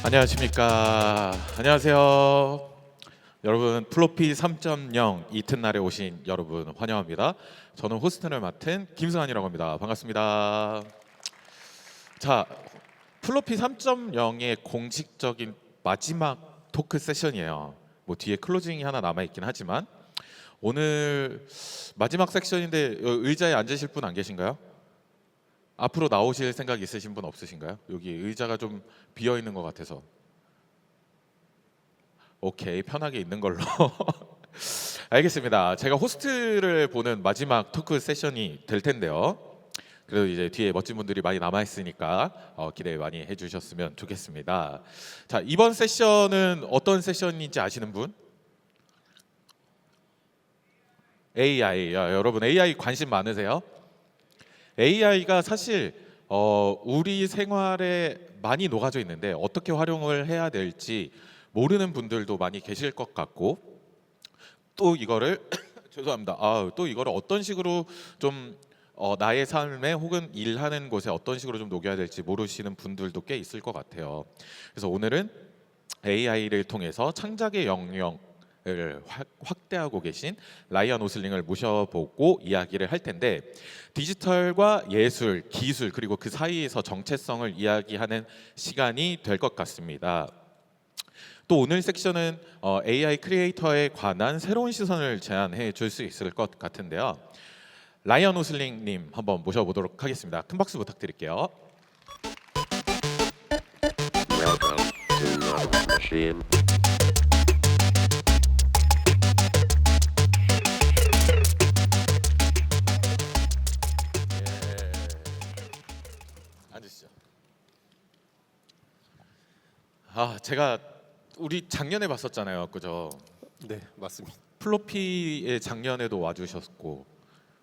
안녕하십니까. 안녕하세요. 여러분, 플로피 3.0 이튿날에 오신 여러분 환영합니다. 저는 호스트를 맡은 김승환이라고 합니다. 반갑습니다. 자, 플로피 3.0의 공식적인 마지막 토크 세션이에요. 뭐 뒤에 클로징이 하나 남아 있긴 하지만 오늘 마지막 섹션인데 의자에 앉으실 분 안 계신가요? 앞으로 나오실 생각 있으신 분 없으신가요? 여기 의자가 좀 비어 있는 것 같아서. 오케이, 편하게 있는 걸로. 알겠습니다. 제가 호스트를 보는 마지막 토크 세션이 될 텐데요. 그래도 이제 뒤에 멋진 분들이 많이 남아 있으니까 기대 많이 해주셨으면 좋겠습니다. 자, 이번 세션은 어떤 세션인지 아시는 분? AI. 여러분 AI 관심 많으세요? AI가 사실 우리 생활에 많이 녹아져 있는데 어떻게 활용을 해야 될지 모르는 분들도 많이 계실 것 같고, 또 이거를 죄송합니다. 또 이거를 어떤 식으로 좀 나의 삶에 혹은 일하는 곳에 어떤 식으로 좀 녹여야 될지 모르시는 분들도 꽤 있을 것 같아요. 그래서 오늘은 AI를 통해서 창작의 영역을 확대하고 계신 라이언 오슬링을 모셔보고 이야기를 할 텐데, 디지털과 예술, 기술 그리고 그 사이에서 정체성을 이야기하는 시간이 될 것 같습니다. 또 오늘 섹션은 AI 크리에이터에 관한 새로운 시선을 제안해 줄 수 있을 것 같은데요. 라이언 오슬링님 한번 모셔보도록 하겠습니다. 큰 박수 부탁드릴게요. Welcome to Love Machine. 앉으시죠. 제가 우리 작년에 봤었잖아요, 그죠? 네, 맞습니다. 플로피에 작년에도 와주셨고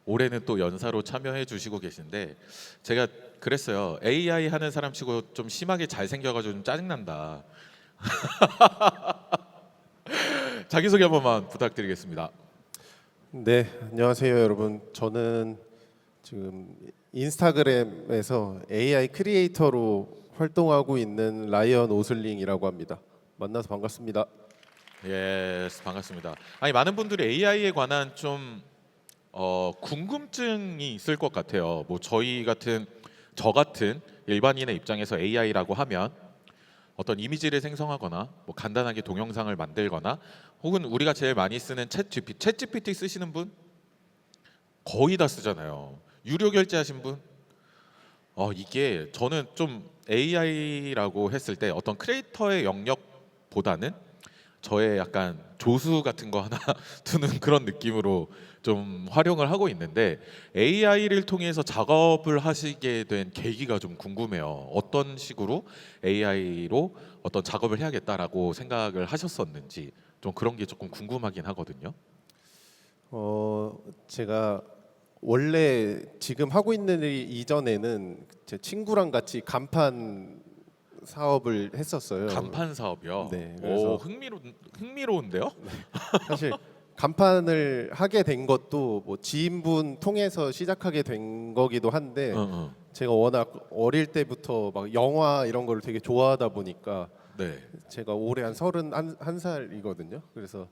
올해는 또 연사로 참여해 주시고 계신데, 제가 그랬어요. AI 하는 사람치고 좀 심하게 잘생겨가지고 좀 짜증난다. 자기소개 한 번만 부탁드리겠습니다. 네, 안녕하세요, 여러분. 저는 지금 인스타그램에서 AI 크리에이터로 활동하고 있는 라이언 오슬링이라고 합니다. 만나서 반갑습니다. 예, 반갑습니다. 아니, 많은 분들이 AI에 관한 좀 궁금증이 있을 것 같아요. 뭐 저 같은 일반인의 입장에서 AI라고 하면 어떤 이미지를 생성하거나 뭐 간단하게 동영상을 만들거나, 혹은 우리가 제일 많이 쓰는 챗GPT 쓰시는 분 거의 다 쓰잖아요. 유료 결제하신 분? 이게 저는 좀 AI라고 했을 때 어떤 크리에이터의 영역보다는 저의 약간 조수 같은 거 하나 두는 그런 느낌으로 좀 활용을 하고 있는데, AI를 통해서 작업을 하시게 된 계기가 좀 궁금해요. 어떤 식으로 AI로 어떤 작업을 해야겠다라고 생각을 하셨었는지 좀 그런 게 조금 궁금하긴 하거든요. 제가 원래 지금 하고 있는 일 이전에는 제 친구랑 같이 간판 사업을 했었어요. 간판 사업이요. 네, 오, 그래서 흥미로운데요? 사실 간판을 하게 된 것도 뭐 지인분 통해서 시작하게 된 거기도 한데, 응. 제가 워낙 어릴 때부터 막 영화 이런 거를 되게 좋아하다 보니까, 네. 제가 올해 한 31살이거든요. 그래서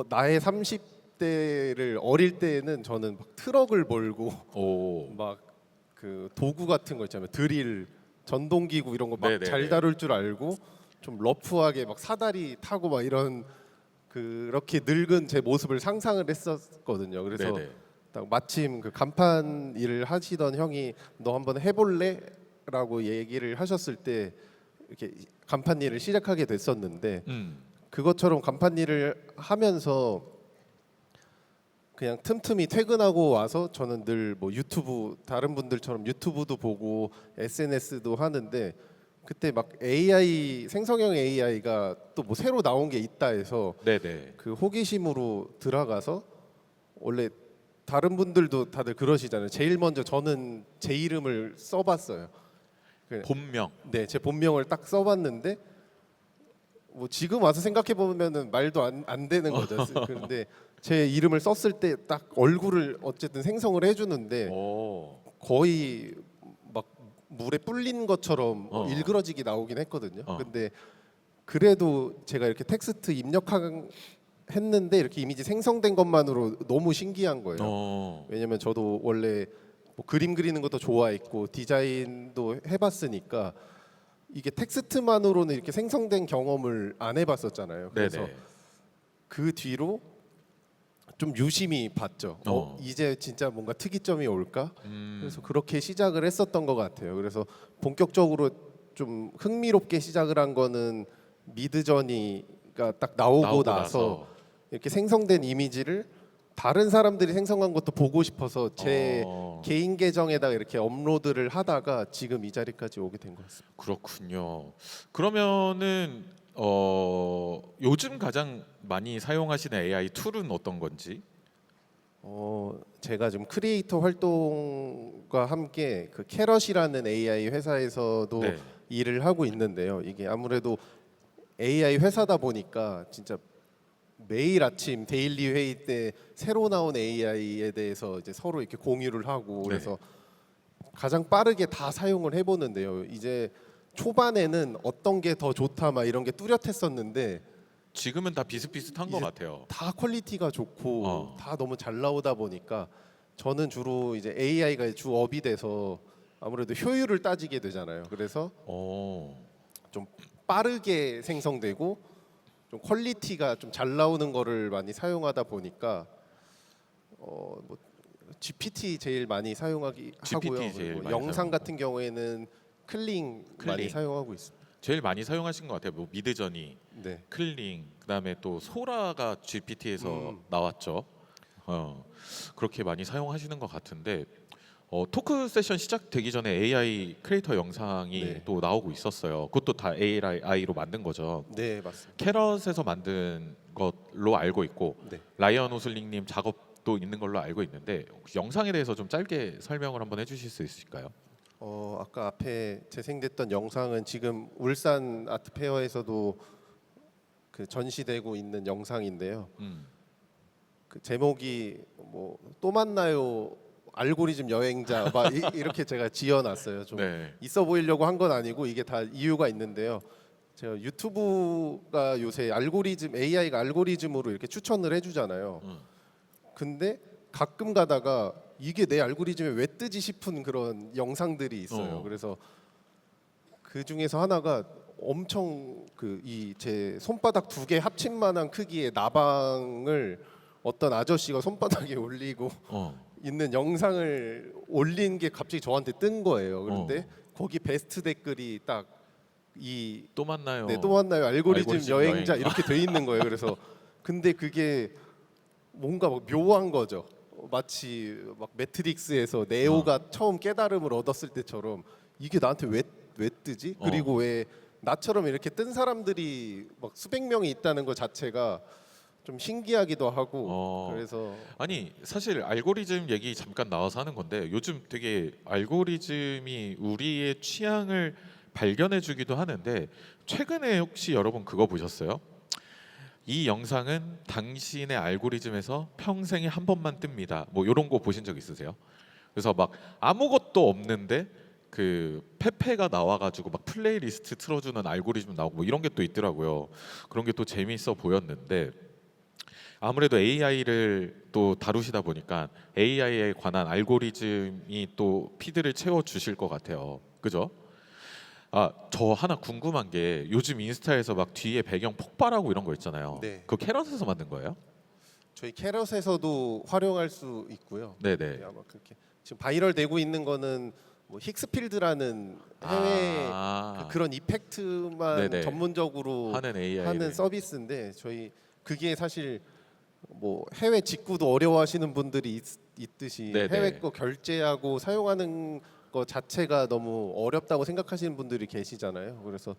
나의 30대를 어릴 때는 저는 막 트럭을 몰고 오. 막 그 도구 같은 거 있잖아요. 드릴, 전동기구 이런 거 막 네네네. 잘 다룰 줄 알고 좀 러프하게 막 사다리 타고 막 이런, 그렇게 늙은 제 모습을 상상을 했었거든요. 그래서 네네. 딱 마침 그 간판 일을 하시던 형이 너 한번 해볼래? 라고 얘기를 하셨을 때 이렇게 간판 일을 시작하게 됐었는데, 그것처럼 간판 일을 하면서 그냥 틈틈이 퇴근하고 와서 저는 늘 뭐 유튜브, 다른 분들처럼 유튜브도 보고 SNS도 하는데, 그때 막 AI, 생성형 AI가 또 뭐 새로 나온 게 있다 해서 네네. 그 호기심으로 들어가서, 원래 다른 분들도 다들 그러시잖아요. 제일 먼저 저는 제 이름을 써봤어요. 본명. 네, 제 본명을 딱 써봤는데 뭐 지금 와서 생각해 보면은 말도 안 되는 거죠. 그런데 제 이름을 썼을 때 딱 얼굴을 어쨌든 생성을 해주는데 오. 거의 막 물에 불린 것처럼 일그러지게 나오긴 했거든요. 어. 근데 그래도 제가 이렇게 텍스트 했는데 이렇게 이미지 생성된 것만으로 너무 신기한 거예요. 왜냐면 저도 원래 뭐 그림 그리는 것도 좋아했고 디자인도 해봤으니까 이게 텍스트만으로는 이렇게 생성된 경험을 안 해봤었잖아요. 그래서 네네. 그 뒤로 좀 유심히 봤죠. 이제 진짜 뭔가 특이점이 올까? 그래서 그렇게 시작을 했었던 것 같아요. 그래서 본격적으로 좀 흥미롭게 시작을 한 거는 미드저니가 딱 나오고 나서 이렇게 생성된 이미지를 다른 사람들이 생성한 것도 보고 싶어서 제 개인 계정에다가 이렇게 업로드를 하다가 지금 이 자리까지 오게 된 것 같습니다. 그렇군요. 그러면은 요즘 가장 많이 사용하시는 AI 툴은 어떤 건지? 제가 지금 크리에이터 활동과 함께 그 캐럿이라는 AI 회사에서도 네. 일을 하고 있는데요. 이게 아무래도 AI 회사다 보니까 진짜 매일 아침 데일리 회의 때 새로 나온 AI에 대해서 이제 서로 이렇게 공유를 하고 그래서 가장 빠르게 다 사용을 해보는데요. 이제 초반에는 어떤 게 더 좋다 막 이런 게 뚜렷했었는데 지금은 다 비슷비슷한 것 이제 같아요. 다 퀄리티가 좋고 다 너무 잘 나오다 보니까 저는 주로 이제 AI가 주 업이 돼서 아무래도 효율을 따지게 되잖아요. 그래서 좀 빠르게 생성되고 좀 퀄리티가 좀 잘 나오는 거를 많이 사용하다 보니까 뭐 GPT 제일 많이 사용하기 GPT 하고요. 제일 그리고 많이 영상 사용하고. 같은 경우에는 클링 많이 클링. 사용하고 있습니다. 제일 많이 사용하신 것 같아요. 뭐 미드저니, 네. 클링, 그다음에 또 소라가 GPT에서 나왔죠. 그렇게 많이 사용하시는 것 같은데 토크 세션 시작되기 전에 AI 크리에이터 영상이 네. 또 나오고 있었어요. 그것도 다 AI로 만든 거죠. 네, 맞습니다. 캐럿에서 만든 걸로 알고 있고 네. 라이언 오슬링님 작업도 있는 걸로 알고 있는데 혹시 영상에 대해서 좀 짧게 설명을 한번 해주실 수 있을까요? 아까 앞에 재생됐던 영상은 지금 울산 아트페어에서도 그 전시되고 있는 영상인데요. 그 제목이 뭐 또 만나요 알고리즘 여행자 막 이렇게 제가 지어놨어요. 좀 네. 있어 보이려고 한 건 아니고 이게 다 이유가 있는데요. 제가 유튜브가 요새 AI가 알고리즘으로 이렇게 추천을 해주잖아요. 근데 가끔 가다가 이게 내 알고리즘에 왜 뜨지 싶은 그런 영상들이 있어요. 그래서 그 중에서 하나가 엄청 이 제 손바닥 2개 합친 만한 크기의 나방을 어떤 아저씨가 손바닥에 올리고 있는 영상을 올린 게 갑자기 저한테 뜬 거예요. 그런데 거기 베스트 댓글이 딱 이 또 만나요. 네, 또 만나요 알고리즘 알고리즘 여행자 여행. 이렇게 돼 있는 거예요. 그래서 근데 그게 뭔가 막 묘한 거죠. 마치 막 매트릭스에서 네오가 처음 깨달음을 얻었을 때처럼 이게 나한테 왜 뜨지? 그리고 왜 나처럼 이렇게 뜬 사람들이 막 수백 명이 있다는 것 자체가 좀 신기하기도 하고 그래서 아니 사실 알고리즘 얘기 잠깐 나와서 하는 건데 요즘 되게 알고리즘이 우리의 취향을 발견해주기도 하는데 최근에 혹시 여러분 그거 보셨어요? 이 영상은 당신의 알고리즘에서 평생에 한 번만 뜹니다. 뭐 이런 거 보신 적 있으세요? 그래서 막 아무것도 없는데 그 페페가 나와가지고 막 플레이리스트 틀어주는 알고리즘 나오고 뭐 이런 게 또 있더라고요. 그런 게 또 재미있어 보였는데 아무래도 AI를 또 다루시다 보니까 AI에 관한 알고리즘이 또 피드를 채워 주실 것 같아요. 그죠? 저 하나 궁금한 게 요즘 인스타에서 막 뒤에 배경 폭발하고 이런 거 있잖아요. 네. 그거 캐럿에서 만든 거예요? 저희 캐럿에서도 활용할 수 있고요. 네네. 네, 아마 그렇게 지금 바이럴 되고 있는 거는 뭐 힉스필드라는 해외 그런 이펙트만 네네. 전문적으로 하는 AI 하는 서비스인데 저희 그게 사실 뭐 해외 직구도 어려워하시는 분들이 있듯이 네네. 해외 거 결제하고 사용하는 거 자체가 너무 어렵다고 생각하시는 분들이 계시잖아요. 그래서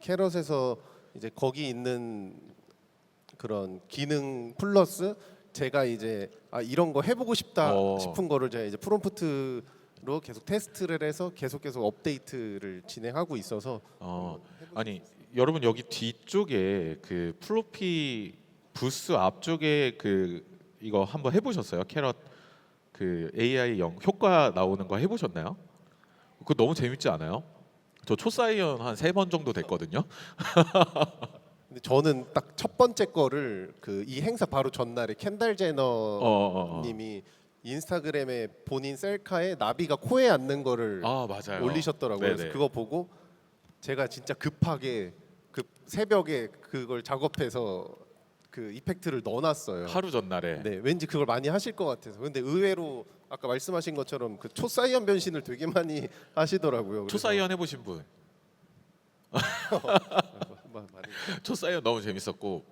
캐럿에서 이제 거기 있는 그런 기능 플러스 제가 이제 이런 거 해보고 싶다 싶은 거를 제가 이제 프롬프트로 계속 테스트를 해서 계속 업데이트를 진행하고 있어서 아니 여러분 여기 뒤쪽에 그 플로피 부스 앞쪽에 그 이거 한번 해보셨어요? 캐럿 그 AI 효과 나오는 거 해보셨나요? 그거 너무 재밌지 않아요? 저 초사이언 한 3번 정도 됐거든요. 근데 저는 딱 첫 번째 거를 그 이 행사 바로 전날에 켄달 제너 어. 님이 인스타그램에 본인 셀카에 나비가 코에 앉는 거를 아 맞아요. 올리셨더라고요. 네네. 그래서 그거 보고 제가 진짜 급하게 새벽에 그걸 작업해서 그 이펙트를 넣어놨어요. 하루 전날에. 네, 왠지 그걸 많이 하실 것 같아서. 근데 의외로 아까 말씀하신 것처럼 그 초사이언 변신을 되게 많이 하시더라고요. 그래서 초사이언 해보신 분? 많이. 초사이언 너무 재밌었고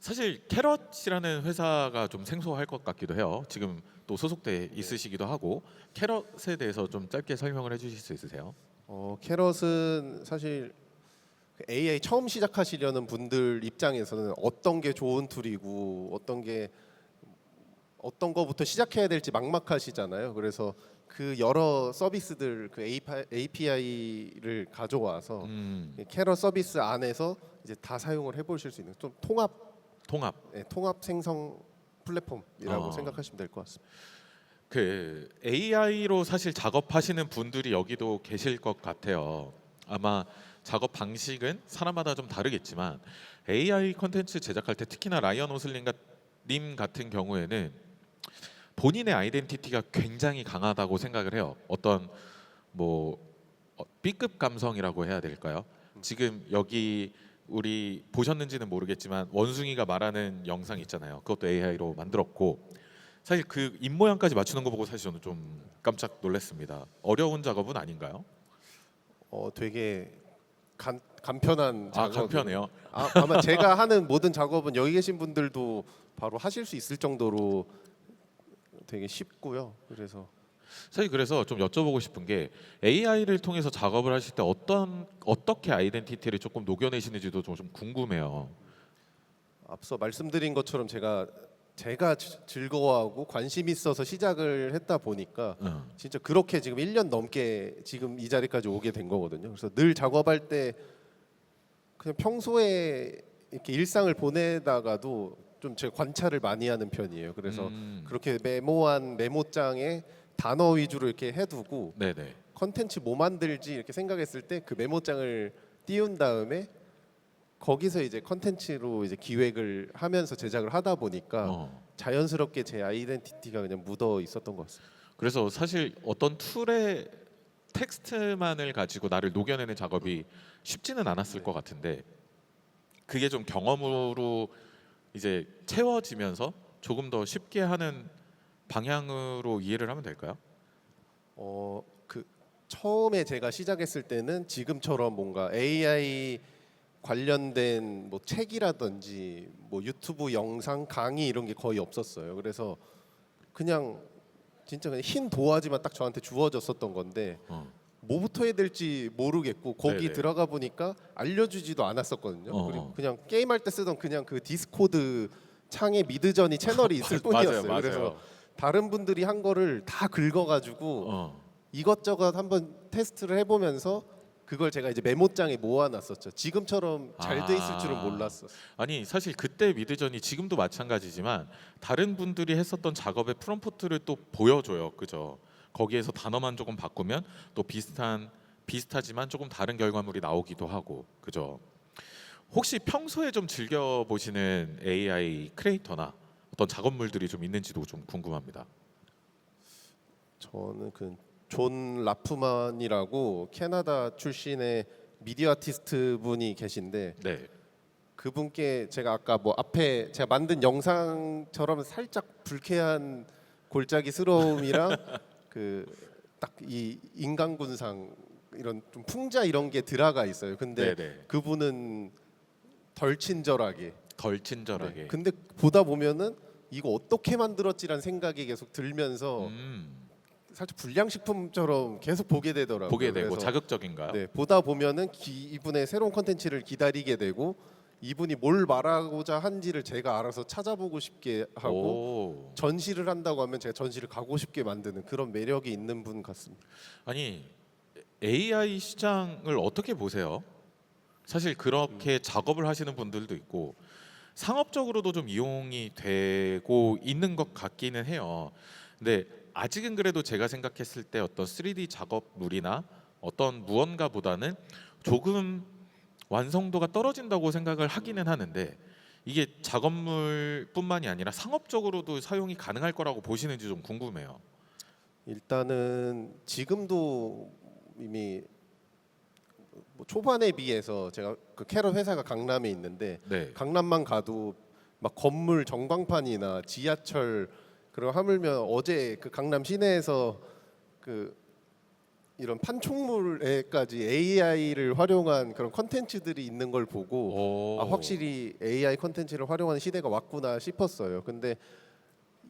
사실 캐럿이라는 회사가 좀 생소할 것 같기도 해요. 지금 또 소속돼 있으시기도 하고 캐럿에 대해서 좀 짧게 설명을 해주실 수 있으세요? 캐럿은 사실 그 AI 처음 시작하시려는 분들 입장에서는 어떤 게 좋은 툴이고 어떤 거부터 시작해야 될지 막막하시잖아요. 그래서 그 여러 서비스들 그 API를 가져와서 캐럿 서비스 안에서 이제 다 사용을 해보실 수 있는 좀 통합 생성 플랫폼이라고 생각하시면 될 것 같습니다. 그 AI로 사실 작업하시는 분들이 여기도 계실 것 같아요. 아마 작업 방식은 사람마다 좀 다르겠지만 AI 컨텐츠 제작할 때 특히나 라이언 오슬링 님 같은 경우에는 본인의 아이덴티티가 굉장히 강하다고 생각을 해요. 어떤 뭐 B급 감성이라고 해야 될까요? 지금 여기 우리 보셨는지는 모르겠지만 원숭이가 말하는 영상 있잖아요. 그것도 AI로 만들었고 사실 그 입모양까지 맞추는 거 보고 사실 저는 좀 깜짝 놀랐습니다. 어려운 작업은 아닌가요? 되게 간편한 작업. 간편해요. 아마 제가 하는 모든 작업은 여기 계신 분들도 바로 하실 수 있을 정도로 되게 쉽고요. 사실 그래서 좀 여쭤보고 싶은 게 AI를 통해서 작업을 하실 때 어떻게 아이덴티티를 조금 녹여내시는지도 좀 궁금해요. 앞서 말씀드린 것처럼 제가 즐거워하고 관심 있어서 시작을 했다 보니까 진짜 그렇게 지금 1년 넘게 지금 이 자리까지 오게 된 거거든요. 그래서 늘 작업할 때 그냥 평소에 이렇게 일상을 보내다가도 좀 제가 관찰을 많이 하는 편이에요. 그래서 그렇게 메모한 메모장에 단어 위주로 이렇게 해두고 네네. 컨텐츠 뭐 만들지 이렇게 생각했을 때 그 메모장을 띄운 다음에 거기서 이제 컨텐츠로 이제 기획을 하면서 제작을 하다 보니까 자연스럽게 제 아이덴티티가 그냥 묻어 있었던 것 같습니다. 그래서 사실 어떤 툴의 텍스트만을 가지고 나를 녹여내는 작업이 쉽지는 않았을 것 같은데 그게 좀 경험으로 이제 채워지면서 조금 더 쉽게 하는 방향으로 이해를 하면 될까요? 그 처음에 제가 시작했을 때는 지금처럼 뭔가 AI 관련된 뭐 책이라든지 뭐 유튜브 영상 강의 이런 게 거의 없었어요. 그래서 그냥 진짜 그냥 흰 도화지만 딱 저한테 주어졌었던 건데 뭐부터 해야 될지 모르겠고 거기 네네. 들어가 보니까 알려주지도 않았었거든요. 그리고 그냥 게임할 때 쓰던 그냥 그 디스코드 창에 미드저니 채널이 있을 뿐이었어요. 맞아요. 그래서 다른 분들이 한 거를 다 긁어가지고 이것저것 한번 테스트를 해보면서 그걸 제가 이제 메모장에 모아놨었죠. 지금처럼 잘 돼 있을 줄은 몰랐어요. 아니 사실 그때 미드전이 지금도 마찬가지지만 다른 분들이 했었던 작업의 프롬프트를 또 보여줘요. 그죠? 거기에서 단어만 조금 바꾸면 또 비슷하지만 조금 다른 결과물이 나오기도 하고 그죠? 혹시 평소에 좀 즐겨 보시는 AI 크리에이터나 어떤 작업물들이 좀 있는지도 좀 궁금합니다. 저는 그 존 라프만이라고 캐나다 출신의 미디어 아티스트 분이 계신데 네. 그분께 제가 아까 뭐 앞에 제가 만든 영상처럼 살짝 불쾌한 골짜기스러움이랑 그 딱 이 인간군상 이런 좀 풍자 이런 게 들어가 있어요. 근데 네네. 그분은 덜 친절하게. 덜 친절하게. 네. 근데 보다 보면은 이거 어떻게 만들었지라는 생각이 계속 들면서 살짝 불량식품처럼 계속 보게 되더라고요. 보게 되고 그래서 자극적인가요? 네, 보다 보면은 이분의 새로운 컨텐츠를 기다리게 되고 이분이 뭘 말하고자 한지를 제가 알아서 찾아보고 싶게 하고 오. 전시를 한다고 하면 제가 전시를 가고 싶게 만드는 그런 매력이 있는 분 같습니다. 아니 AI 시장을 어떻게 보세요? 사실 그렇게 작업을 하시는 분들도 있고 상업적으로도 좀 이용이 되고 있는 것 같기는 해요. 근데 아직은 그래도 제가 생각했을 때 어떤 3D 작업물이나 어떤 무언가보다는 조금 완성도가 떨어진다고 생각을 하기는 하는데 이게 작업물뿐만이 아니라 상업적으로도 사용이 가능할 거라고 보시는지 좀 궁금해요. 일단은 지금도 이미 뭐 초반에 비해서 제가 그 캐럿 회사가 강남에 있는데 네. 강남만 가도 막 건물 전광판이나 지하철 그리고 하물며 어제 그 강남 시내에서 그 이런 판촉물에까지 AI를 활용한 그런 컨텐츠들이 있는 걸 보고 오. 확실히 AI 컨텐츠를 활용하는 시대가 왔구나 싶었어요. 근데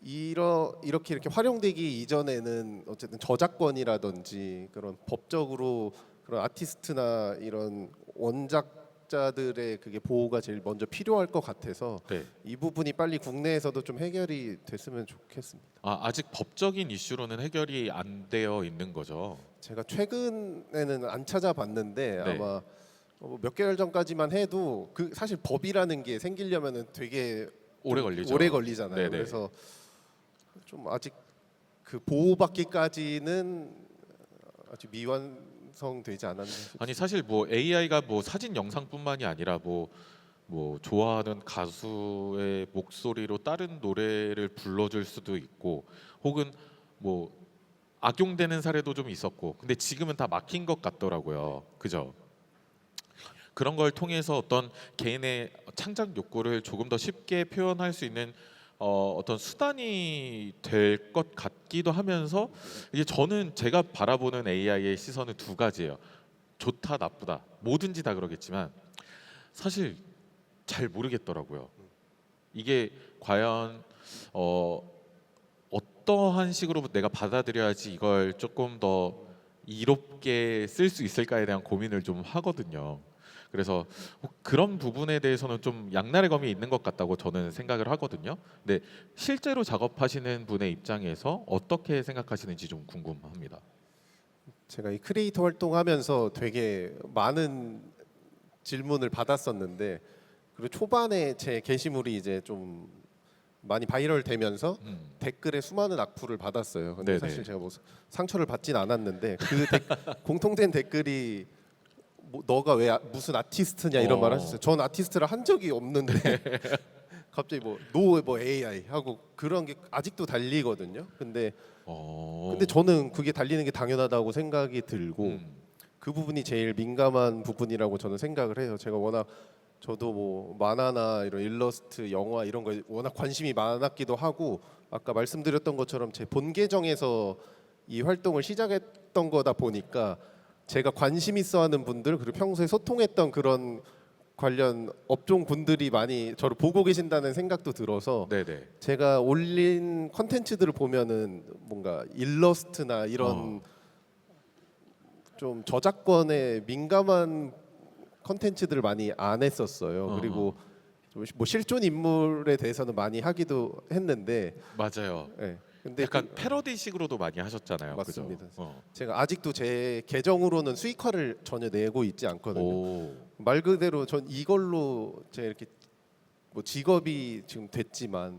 이렇게 활용되기 이전에는 어쨌든 저작권이라든지 그런 법적으로 그런 아티스트나 이런 원작자들의 그게 보호가 제일 먼저 필요할 것 같아서 네. 이 부분이 빨리 국내에서도 좀 해결이 됐으면 좋겠습니다. 아직 법적인 이슈로는 해결이 안 되어 있는 거죠. 제가 최근에는 안 찾아봤는데 네. 아마 몇 개월 전까지만 해도 그 사실 법이라는 게 생기려면은 되게 오래 걸리죠. 오래 걸리잖아요. 네네. 그래서 좀 아직 그 보호받기까지는 아직 미완성되지 않았나 싶습니다. 아니 사실 뭐 AI가 뭐 사진 영상뿐만이 아니라 뭐 좋아하는 가수의 목소리로 다른 노래를 불러줄 수도 있고 혹은 뭐 악용되는 사례도 좀 있었고 근데 지금은 다 막힌 것 같더라고요. 그죠? 그런 걸 통해서 어떤 개인의 창작 욕구를 조금 더 쉽게 표현할 수 있는 어떤 수단이 될 것 같기도 하면서 이게 저는 제가 바라보는 AI의 시선은 두 가지예요. 좋다 나쁘다 뭐든지 다 그러겠지만 사실 잘 모르겠더라고요. 이게 과연 어떠한 식으로 내가 받아들여야지 이걸 조금 더 이롭게 쓸 수 있을까에 대한 고민을 좀 하거든요. 그래서 그런 부분에 대해서는 좀 양날의 검이 있는 것 같다고 저는 생각을 하거든요. 근데 실제로 작업하시는 분의 입장에서 어떻게 생각하시는지 좀 궁금합니다. 제가 이 크리에이터 활동하면서 되게 많은 질문을 받았었는데 그리고 초반에 제 게시물이 이제 좀 많이 바이럴 되면서 댓글에 수많은 악플을 받았어요. 근데 네네. 사실 제가 뭐 상처를 받진 않았는데 그 공통된 댓글이 뭐 너가 왜 무슨 아티스트냐 이런 말 하셨어요. 전 아티스트를 한 적이 없는데 갑자기 뭐 AI 하고 그런 게 아직도 달리거든요. 근데 저는 그게 달리는 게 당연하다고 생각이 들고 그 부분이 제일 민감한 부분이라고 저는 생각을 해요. 제가 워낙 저도 뭐 만화나 이런 일러스트, 영화 이런 거에 워낙 관심이 많았기도 하고 아까 말씀드렸던 것처럼 제 본 계정에서 이 활동을 시작했던 거다 보니까 제가 관심 있어하는 분들 그리고 평소에 소통했던 그런 관련 업종 분들이 많이 저를 보고 계신다는 생각도 들어서 네네. 제가 올린 컨텐츠들을 보면은 뭔가 일러스트나 이런 좀 저작권에 민감한 컨텐츠들을 많이 안 했었어요. 그리고 뭐 실존 인물에 대해서는 많이 하기도 했는데 맞아요. 예. 근데 약간 패러디식으로도 많이 하셨잖아요. 맞습니다. 그죠? 제가 아직도 제 계정으로는 수익화를 전혀 내고 있지 않거든요. 오. 말 그대로 전 이걸로 제 이렇게 뭐 직업이 지금 됐지만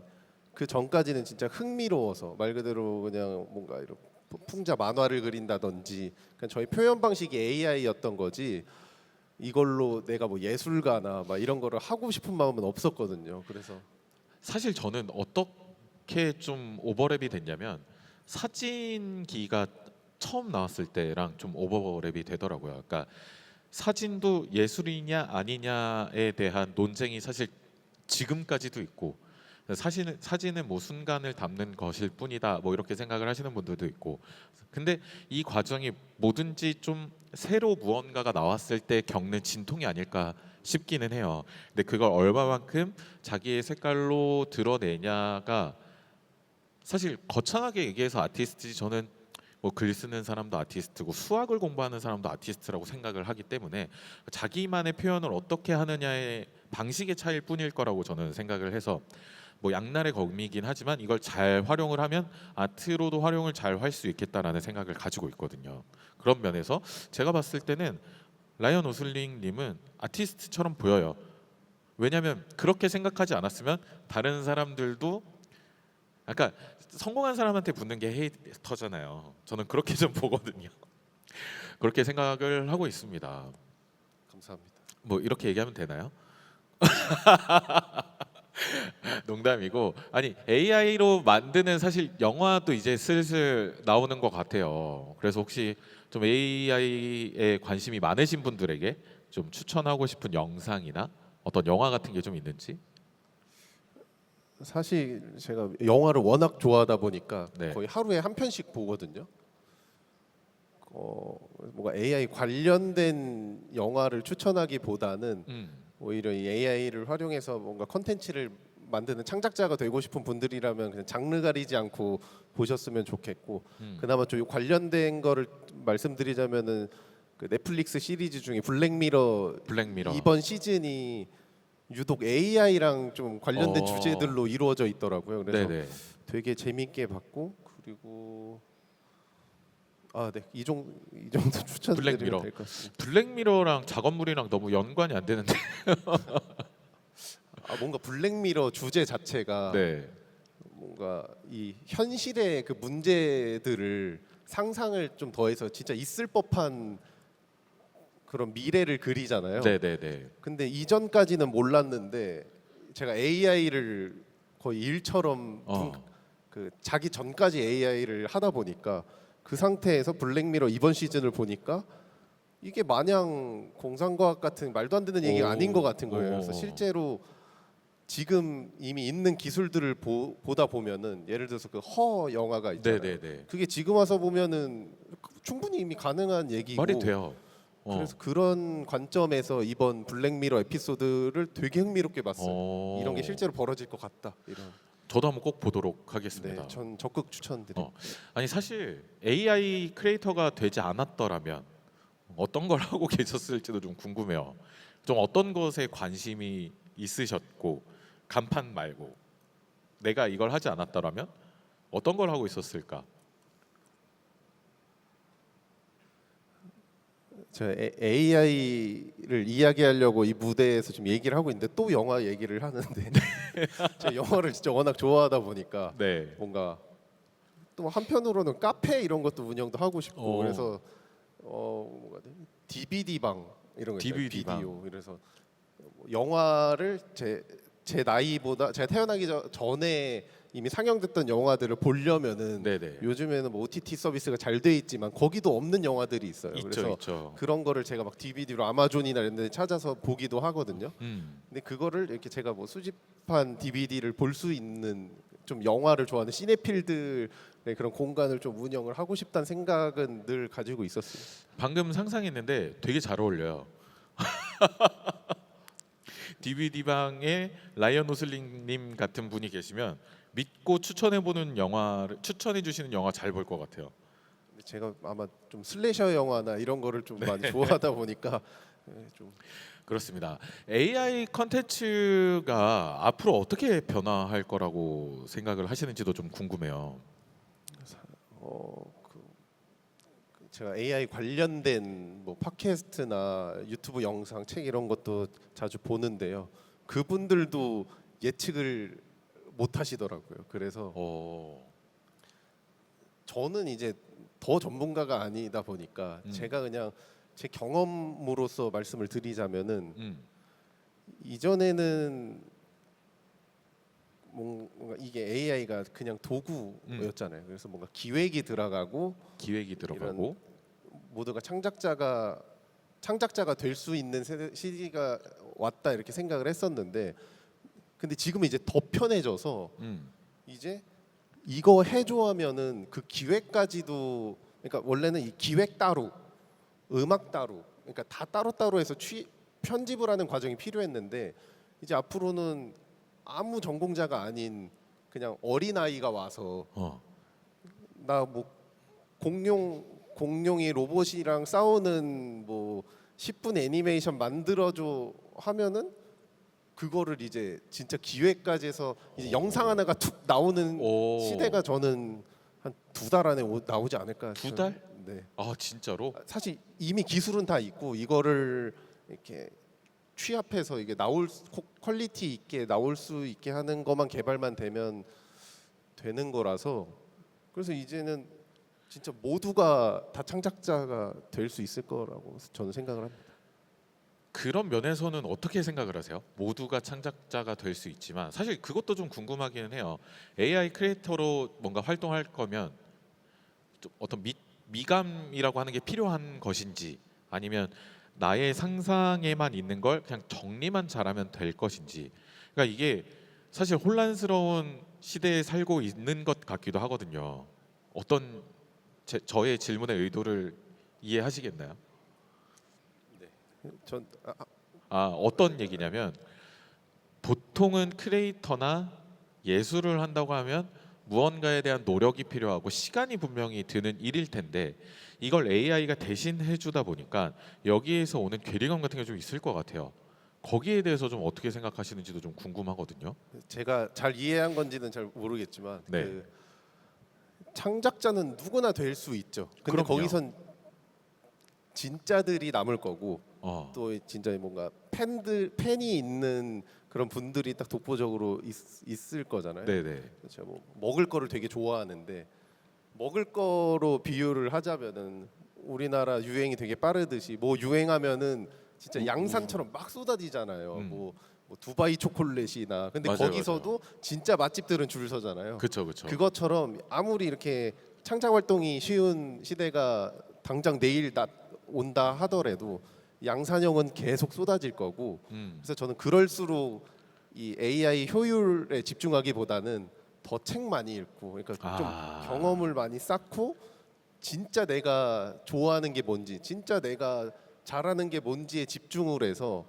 그 전까지는 진짜 흥미로워서 말 그대로 그냥 뭔가 이런 풍자 만화를 그린다든지 그냥 저희 표현 방식이 AI였던 거지 이걸로 내가 뭐 예술가나 막 이런 거를 하고 싶은 마음은 없었거든요. 그래서 사실 저는 어떻게 좀 오버랩이 됐냐면 사진기가 처음 나왔을 때랑 좀 오버랩이 되더라고요. 그러니까 사진도 예술이냐 아니냐에 대한 논쟁이 사실 지금까지도 있고 사진은 뭐 순간을 담는 것일 뿐이다 뭐 이렇게 생각을 하시는 분들도 있고 근데 이 과정이 뭐든지 좀 새로 무언가가 나왔을 때 겪는 진통이 아닐까 싶기는 해요. 근데 그걸 얼마만큼 자기의 색깔로 드러내냐가 사실 거창하게 얘기해서 아티스트지 저는 뭐 글 쓰는 사람도 아티스트고 수학을 공부하는 사람도 아티스트라고 생각을 하기 때문에 자기만의 표현을 어떻게 하느냐의 방식의 차이일 뿐일 거라고 저는 생각을 해서 뭐 양날의 검이긴 하지만 이걸 잘 활용을 하면 아트로도 활용을 잘 할 수 있겠다라는 생각을 가지고 있거든요. 그런 면에서 제가 봤을 때는 라이언 오슬링님은 아티스트처럼 보여요. 왜냐하면 그렇게 생각하지 않았으면 다른 사람들도 아까 성공한 사람한테 붙는 게 헤이터잖아요. 저는 그렇게 좀 보거든요. 그렇게 생각을 하고 있습니다. 감사합니다. 뭐 이렇게 얘기하면 되나요? 농담이고 아니 AI로 만드는 사실 영화도 이제 슬슬 나오는 것 같아요. 그래서 혹시 좀 AI에 관심이 많으신 분들에게 좀 추천하고 싶은 영상이나 어떤 영화 같은 게 좀 있는지? 사실 제가 영화를 워낙 좋아하다 보니까 네. 거의 하루에 한 편씩 보거든요. 뭔가 AI 관련된 영화를 추천하기보다는 오히려 이 AI를 활용해서 뭔가 컨텐츠를 만드는 창작자가 되고 싶은 분들이라면 그냥 장르 가리지 않고 보셨으면 좋겠고 그나마 좀 관련된 거를 말씀드리자면은 그 넷플릭스 시리즈 중에 블랙미러. 이번 시즌이 유독 AI랑 좀 관련된 어. 주제들로 이루어져 있더라고요. 그래서 네네. 되게 재밌게 봤고 그리고 이 정도 추천드리면 블랙미러. 될 것 같습니다. 블랙미러랑 작업물이랑 너무 연관이 안 되는데. 뭔가 블랙미러 주제 자체가 네. 뭔가 이 현실의 그 문제들을 상상을 좀 더해서 진짜 있을 법한 그런 미래를 그리잖아요. 네네네. 근데 이전까지는 몰랐는데 제가 AI를 거의 일처럼 그 자기 전까지 AI를 하다 보니까 그 상태에서 블랙미러 이번 시즌을 보니까 이게 마냥 공상과학 같은 말도 안 되는 얘기가 아닌 것 같은 거예요. 그래서 실제로 지금 이미 있는 기술들을 보다 보면은 예를 들어서 그 허 영화가 있잖아요. 네네네. 그게 지금 와서 보면은 충분히 이미 가능한 얘기고 말이 돼요. 그래서 그런 관점에서 이번 블랙미러 에피소드를 되게 흥미롭게 봤어요. 이런 게 실제로 벌어질 것 같다. 이런. 저도 한번 꼭 보도록 하겠습니다. 네, 전 적극 추천드립니다. 아니 사실 AI 크리에이터가 되지 않았더라면 어떤 걸 하고 계셨을지도 좀 궁금해요. 좀 어떤 것에 관심이 있으셨고 간판 말고 내가 이걸 하지 않았더라면 어떤 걸 하고 있었을까? 제가 AI를 이야기하려고 이 무대에서 지금 얘기를 하고 있는데 또 영화 얘기를 하는데 제가 영화를 진짜 워낙 좋아하다 보니까 네. 뭔가 또 한편으로는 카페 이런 것도 운영도 하고 싶고 어. 그래서 뭔가 DVD 방 이런 거 있잖아요. DVD 방. 비디오. 그래서 영화를 제 나이보다 제가 태어나기 전에 이미 상영됐던 영화들을 보려면은 네네. 요즘에는 뭐 OTT 서비스가 잘 돼 있지만 거기도 없는 영화들이 있어요. 있죠, 그래서 있죠. 그런 거를 제가 막 DVD로 아마존이나 이런 데 찾아서 보기도 하거든요. 근데 그거를 이렇게 제가 뭐 수집한 DVD를 볼 수 있는 좀 영화를 좋아하는 시네필들의 그런 공간을 좀 운영을 하고 싶다는 생각은 늘 가지고 있었어요. 방금 상상했는데 되게 잘 어울려요. DVD 방에 라이언 오슬링님 같은 분이 계시면 믿고 추천해보는 영화를 추천해 주시는 영화 잘 볼 것 같아요. 근데 제가 아마 좀 슬래셔 영화나 이런 거를 좀 많이 좋아하다 보니까 좀 그렇습니다. AI 컨텐츠가 앞으로 어떻게 변화할 거라고 생각을 하시는지도 좀 궁금해요. 제가 AI 관련된 뭐 팟캐스트나 유튜브 영상, 책 이런 것도 자주 보는데요. 그분들도 예측을 못 하시더라고요. 그래서 저는 이제 더 전문가가 아니다 보니까 제가 그냥 제 경험으로서 말씀을 드리자면은 이전에는 뭔가 이게 AI가 그냥 도구였잖아요. 그래서 뭔가 기획이 들어가고 모두가 창작자가 될 수 있는 시기가 왔다 이렇게 생각을 했었는데 근데 지금 이제 더 편해져서 이제 이거 해줘 하면은 그 기획까지도 그러니까 원래는 이 기획 따로 음악 따로 그러니까 다 따로따로 해서 편집을 하는 과정이 필요했는데 이제 앞으로는 아무 전공자가 아닌 그냥 어린 아이가 와서 나 뭐 공룡이 로봇이랑 싸우는 뭐 10분 애니메이션 만들어줘 하면은 그거를 이제 진짜 기획까지 해서 이제 영상 하나가 툭 나오는 시대가 저는 한 2달 안에 나오지 않을까. 2달? 네. 아 진짜로? 사실 이미 기술은 다 있고 이거를 이렇게 취합해서 이게 퀄리티 있게 나올 수 있게 하는 것만 개발만 되면 되는 거라서 그래서 이제는 진짜 모두가 다 창작자가 될 수 있을 거라고 저는 생각을 합니다. 그런 면에서는 어떻게 생각을 하세요? 모두가 창작자가 될 수 있지만 사실 그것도 좀 궁금하기는 해요. AI 크리에이터로 뭔가 활동할 거면 좀 어떤 미감이라고 하는 게 필요한 것인지 아니면 나의 상상에만 있는 걸 그냥 정리만 잘하면 될 것인지 그러니까 이게 사실 혼란스러운 시대에 살고 있는 것 같기도 하거든요. 어떤 저의 질문의 의도를 이해하시겠나요? 전 어떤 얘기냐면 보통은 크리에이터나 예술을 한다고 하면 무언가에 대한 노력이 필요하고 시간이 분명히 드는 일일 텐데 이걸 AI가 대신 해주다 보니까 여기에서 오는 괴리감 같은 게 좀 있을 것 같아요. 거기에 대해서 좀 어떻게 생각하시는지도 좀 궁금하거든요. 제가 잘 이해한 건지는 잘 모르겠지만 네. 그 창작자는 누구나 될 수 있죠. 근데 그럼요. 거기선 진짜들이 남을 거고 어, 또 진짜 뭔가 팬이 있는 그런 분들이 딱 독보적으로 있을 거잖아요. 네네. 그렇죠. 뭐 먹을 거를 되게 좋아하는데 먹을 거로 비유를 하자면은 우리나라 유행이 되게 빠르듯이 뭐 유행하면은 진짜 양산처럼 막 쏟아지잖아요. 뭐 두바이 초콜릿이나 근데 맞아요, 거기서도 진짜 맛집들은 줄 서잖아요. 그렇죠, 그렇죠. 그것처럼 아무리 이렇게 창작 활동이 쉬운 시대가 당장 내일 온다 하더라도 양산형은 계속 쏟아질 거고 그래서 저는 그럴수록 이 AI 효율에 집중하기보다는 더 책 많이 읽고 그러니까 좀 경험을 많이 쌓고 진짜 내가 좋아하는 게 뭔지 진짜 내가 잘하는 게 뭔지에 집중을 해서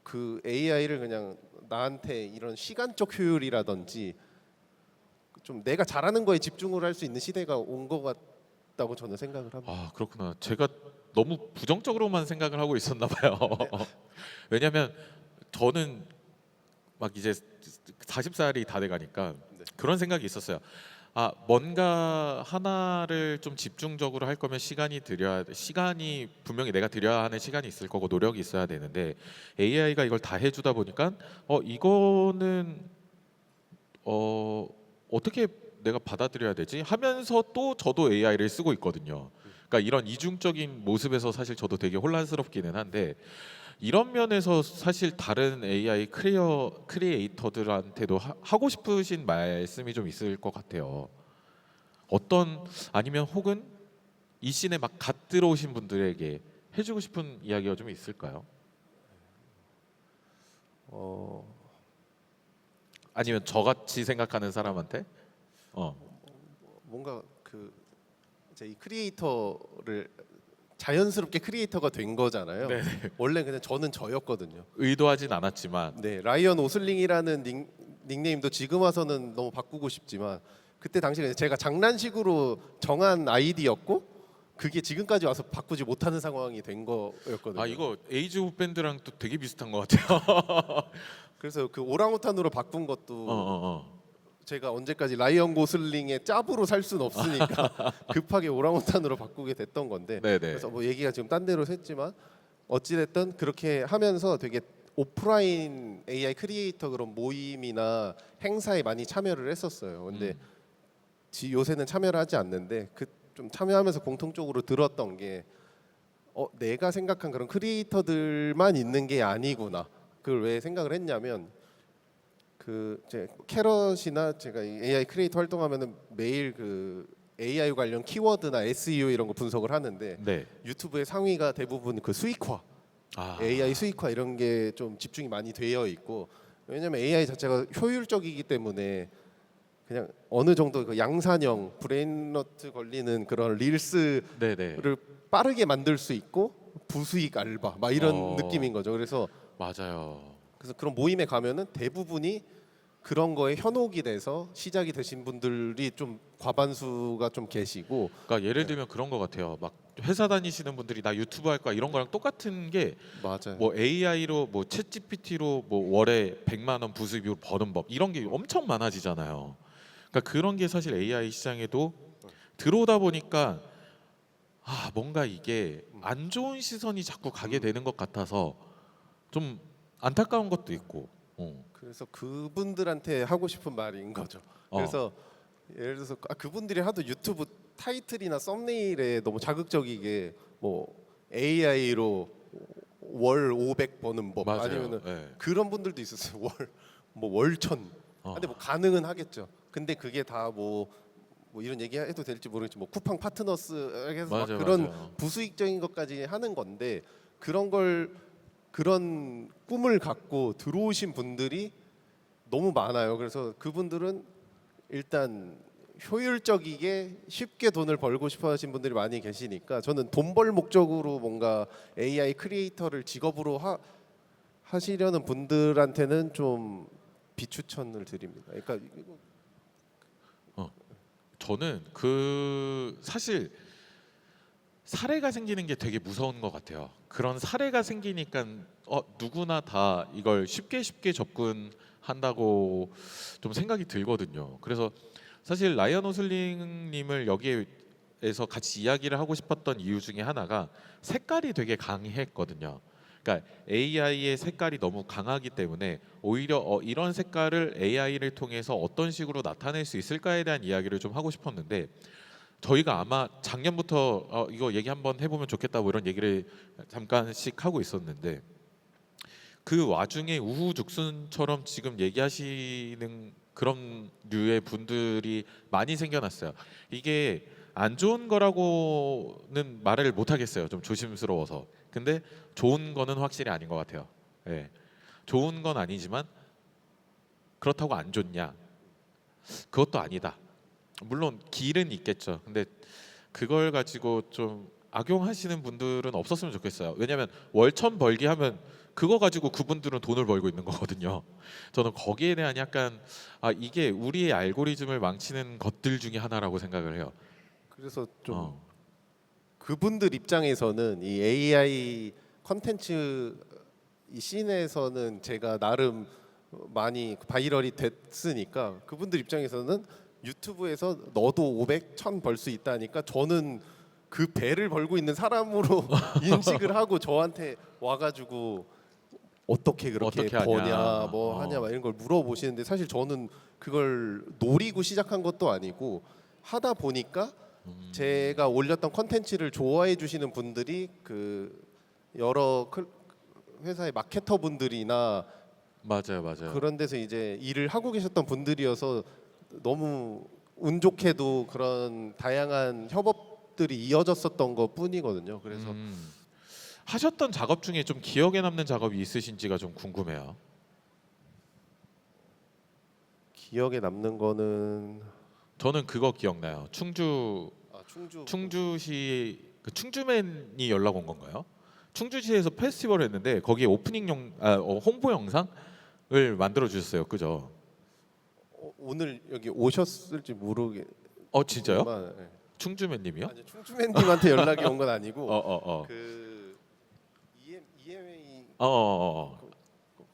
그 AI를 그냥 나한테 이런 시간적 효율이라든지 좀 내가 잘하는 거에 집중을 할 수 있는 시대가 온 것 같다고 저는 생각을 합니다. 아 그렇구나. 제가 너무 부정적으로만 생각을 하고 있었나 봐요. 왜냐하면 저는 막 이제 40살이 다 돼가니까 네. 그런 생각이 있었어요. 아 뭔가 하나를 좀 집중적으로 할 거면 시간이 분명히 내가 들여야 하는 시간이 있을 거고 노력이 있어야 되는데 AI가 이걸 다 해주다 보니까 이거는 어떻게 내가 받아들여야 되지 하면서 또 저도 AI를 쓰고 있거든요. 그러니까 이런 이중적인 모습에서 사실 저도 되게 혼란스럽기는 한데 이런 면에서 사실 다른 AI 크리에이터들한테도 하고 싶으신 말씀이 좀 있을 것 같아요. 어떤 아니면 혹은 이 씬에 막 갓 들어오신 분들에게 해주고 싶은 이야기가 좀 있을까요? 어, 아니면 저같이 생각하는 사람한테? 뭔가 그 이제 이 크리에이터를 자연스럽게 크리에이터가 된 거잖아요. 네. 원래 그냥 저는 저였거든요. 의도하진 않았지만 네, 라이언 오슬링이라는 닉네임도 지금 와서는 너무 바꾸고 싶지만 그때 당시에 제가 장난식으로 정한 아이디였고 그게 지금까지 와서 바꾸지 못하는 상황이 된 거였거든요. 아 이거 에이즈 오브 밴드랑 또 되게 비슷한 것 같아요. 그래서 그 오랑우탄으로 바꾼 것도 어. 제가 언제까지 라이언 고슬링의 짭으로 살 수는 없으니까 급하게 오랑우탄으로 바꾸게 됐던 건데 네네. 그래서 뭐 얘기가 지금 딴 데로 샜지만 어찌됐든 그렇게 하면서 되게 오프라인 AI 크리에이터 그런 모임이나 행사에 많이 참여를 했었어요. 근데 요새는 참여를 하지 않는데 그 좀 참여하면서 공통적으로 들었던 게 내가 생각한 그런 크리에이터들만 있는 게 아니구나. 그걸 왜 생각을 했냐면 그 제 캐럿이나 제가 이 AI 크리에이터 활동하면은 매일 그 AI 관련 키워드나 SEO 이런 거 분석을 하는데 네. 유튜브의 상위가 대부분 그 수익화, AI 수익화 이런 게 좀 집중이 많이 되어 있고 왜냐면 AI 자체가 효율적이기 때문에 그냥 어느 정도 그 양산형 브레인러트 걸리는 그런 릴스를 네네. 빠르게 만들 수 있고 부수익 알바 막 이런 어. 느낌인 거죠. 그래서 맞아요. 그런 모임에 가면은 대부분이 그런 거에 현혹이 돼서 시작이 되신 분들이 좀 과반수가 좀 계시고 그러니까 예를 들면 그런 것 같아요. 막 회사 다니시는 분들이 나 유튜브 할 거야 이런 거랑 똑같은 게 맞아요. 뭐 AI로 뭐 챗GPT로 뭐 월에 100만 원 부수입으로 버는 법 이런 게 엄청 많아지잖아요. 그러니까 그런 게 사실 AI 시장에도 들어오다 보니까 뭔가 이게 안 좋은 시선이 자꾸 가게 되는 것 같아서 좀 안타까운 것도 있고. 그래서 그분들한테 하고 싶은 말인 거죠. 그래서 예를 들어서 그분들이 하도 유튜브 타이틀이나 썸네일에 너무 자극적이게 뭐 AI로 월 500 버는 법 맞아요. 아니면은 네. 그런 분들도 있었어요. 뭐 월천. 근데 뭐 가능은 하겠죠. 근데 그게 다 뭐 이런 얘기 해도 될지 모르겠지만 뭐 쿠팡 파트너스 해서 막 맞아요, 그런 맞아요. 부수익적인 것까지 하는 건데 그런 꿈을 갖고 들어오신 분들이 너무 많아요. 그래서 그분들은 일단 효율적이게 쉽게 돈을 벌고 싶어 하신 분들이 많이 계시니까 저는 돈 벌 목적으로 뭔가 AI 크리에이터를 직업으로 하시려는 분들한테는 좀 비추천을 드립니다. 그러니까 저는 그 사실 사례가 생기는 게 되게 무서운 것 같아요. 그런 사례가 생기니까 누구나 다 이걸 쉽게 접근한다고 좀 생각이 들거든요. 그래서 사실 라이언 오슬링님을 여기에서 같이 이야기를 하고 싶었던 이유 중에 하나가 색깔이 되게 강했거든요. 그러니까 AI의 색깔이 너무 강하기 때문에 오히려 이런 색깔을 AI를 통해서 어떤 식으로 나타낼 수 있을까에 대한 이야기를 좀 하고 싶었는데 저희가 아마 작년부터 이거 얘기 한번 해보면 좋겠다 뭐 이런 얘기를 잠깐씩 하고 있었는데 그 와중에 우후죽순처럼 지금 얘기하시는 그런 류의 분들이 많이 생겨났어요. 이게 안 좋은 거라고는 말을 못 하겠어요. 좀 조심스러워서. 근데 좋은 거는 확실히 아닌 것 같아요. 예. 좋은 건 아니지만 그렇다고 안 좋냐? 그것도 아니다. 물론 길은 있겠죠. 근데 그걸 가지고 좀 악용하시는 분들은 없었으면 좋겠어요. 왜냐하면 월천 벌기 하면 그거 가지고 그분들은 돈을 벌고 있는 거거든요. 저는 거기에 대한 약간 이게 우리의 알고리즘을 망치는 것들 중에 하나라고 생각을 해요. 그래서 좀 어, 그분들 입장에서는 이 AI 컨텐츠 이 씬에서는 제가 나름 많이 바이럴이 됐으니까 그분들 입장에서는 유튜브에서 너도 500, 1000 벌 수 있다니까 저는 그 배를 벌고 있는 사람으로 인식을 하고 저한테 와가지고 어떻게 그렇게 어떻게 하냐? 버냐 뭐 하냐 막 이런 걸 물어보시는데 사실 저는 그걸 노리고 시작한 것도 아니고 하다 보니까 제가 올렸던 컨텐츠를 좋아해 주시는 분들이 그 여러 회사의 마케터 분들이나 맞아요. 그런 데서 이제 일을 하고 계셨던 분들이어서 너무 운 좋게도 그런 다양한 협업들이 이어졌었던 것 뿐이거든요. 그래서 하셨던 작업 중에 좀 기억에 남는 작업이 있으신지가 좀 궁금해요. 기억에 남는 거는 저는 그거 기억나요. 충주 충주시 그 충주맨이 연락 온 건가요? 충주시에서 페스티벌을 했는데 거기에 홍보 영상을 만들어 주셨어요. 그죠? 오늘 여기 오셨을지 진짜요? 모르겠지만 충주맨님이요? 아니 충주맨님한테 연락이 온 건 아니고 어어어. 그 EMA 어어어.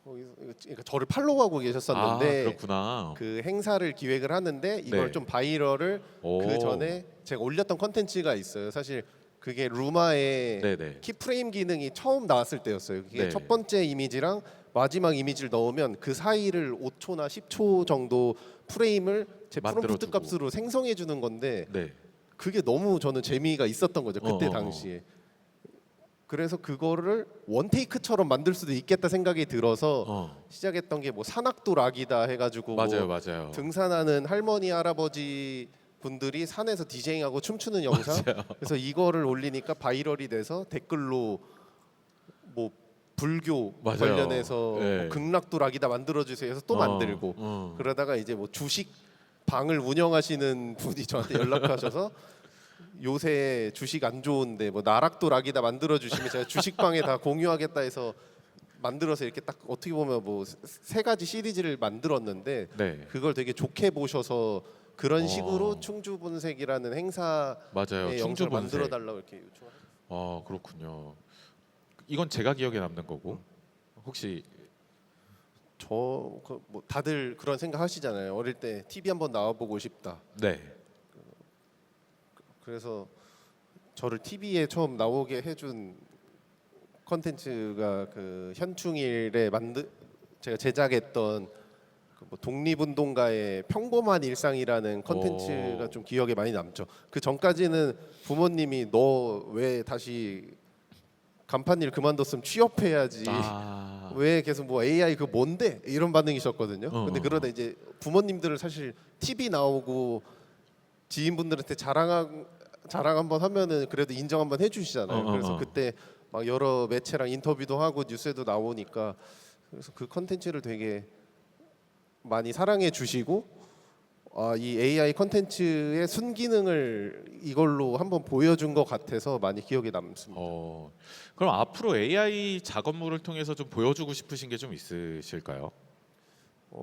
거기서 그러니까 저를 팔로우하고 계셨었는데 그렇구나. 그 행사를 기획을 하는데 이걸 네. 좀 바이럴을 오. 그 전에 제가 올렸던 컨텐츠가 있어요. 사실 그게 루마의 네네. 키프레임 기능이 처음 나왔을 때였어요. 그게 네. 첫 번째 이미지랑 마지막 이미지를 넣으면 그 사이를 5초나 10초 정도 프레임을 제 프롬프트 만들어주고. 값으로 생성해 주는 건데 네. 그게 너무 저는 재미가 있었던 거죠. 그때 어어어. 당시에. 그래서 그거를 원테이크처럼 만들 수도 있겠다 생각이 들어서 시작했던 게 뭐 산악도 락이다 해가지고 맞아요. 뭐 맞아요. 등산하는 할머니 할아버지 분들이 산에서 디제잉하고 춤추는 영상. 그래서 이거를 올리니까 바이럴이 돼서 댓글로 뭐 불교 맞아요. 관련해서 네. 뭐 극락도 락이다 만들어 주세요. 해서 또 만들고 그러다가 이제 뭐 주식 방을 운영하시는 분이 저한테 연락하셔서 요새 주식 안 좋은데 뭐 나락도 락이다 만들어 주시면 제가 주식방에 다 공유하겠다 해서 만들어서 이렇게 딱 어떻게 보면 뭐 세 가지 시리즈를 만들었는데 네. 그걸 되게 좋게 보셔서 그런 어. 식으로 충주 분색이라는 행사의 맞아요. 충주 영상을 분색. 만들어 달라고 이렇게 요청하셨어요. 그렇군요. 이건 제가 기억에 남는 거고 혹시 뭐 다들 그런 생각 하시잖아요. 어릴 때 TV 한번 나와보고 싶다. 네. 그래서 저를 TV에 처음 나오게 해준 컨텐츠가 그 현충일에 제가 제작했던 그뭐 독립운동가의 평범한 일상이라는 컨텐츠가 오. 좀 기억에 많이 남죠. 그 전까지는 부모님이 너 왜 다시 간판 일 그만뒀으면 취업해야지. 아. 왜 계속 뭐 AI 그 뭔데 이런 반응이셨거든요. 근데 어. 그러다 이제 부모님들은 사실 TV 나오고 지인분들한테 자랑 한번 하면은 그래도 인정 한번 해주시잖아요. 그래서 그때 막 여러 매체랑 인터뷰도 하고 뉴스에도 나오니까 그래서 그 컨텐츠를 되게 많이 사랑해 주시고 이 AI 컨텐츠의 순기능을 이걸로 한번 보여준 것 같아서 많이 기억에 남습니다. 그럼 앞으로 AI 작업물을 통해서 좀 보여주고 싶으신 게 좀 있으실까요?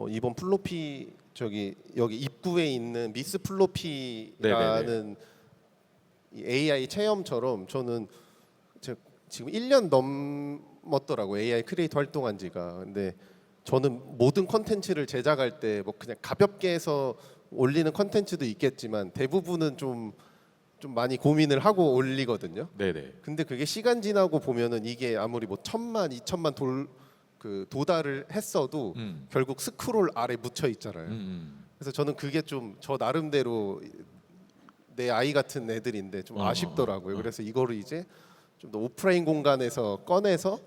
이번 플로피 저기 여기 입구에 있는 미스 네네네. 플로피라는 이 AI 체험처럼 저는 지금 1년 넘었더라고 AI 크리에이터 활동한 지가. 근데 저는 모든 컨텐츠를 제작할 때 뭐 그냥 가볍게 해서 올리는 컨텐츠도 있겠지만 대부분은 좀 많이 고민을 하고 올리거든요. 네네. 근데 그게 시간 지나고 보면은 이게 아무리 뭐 1,000만, 2,000만 도달을 했어도 결국 스크롤 아래 묻혀 있잖아요. 그래서 저는 그게 좀 저 나름대로 내 아이 같은 애들인데 좀 아쉽더라고요. 그래서 이거를 이제 좀 더 오프라인 공간에서 꺼내서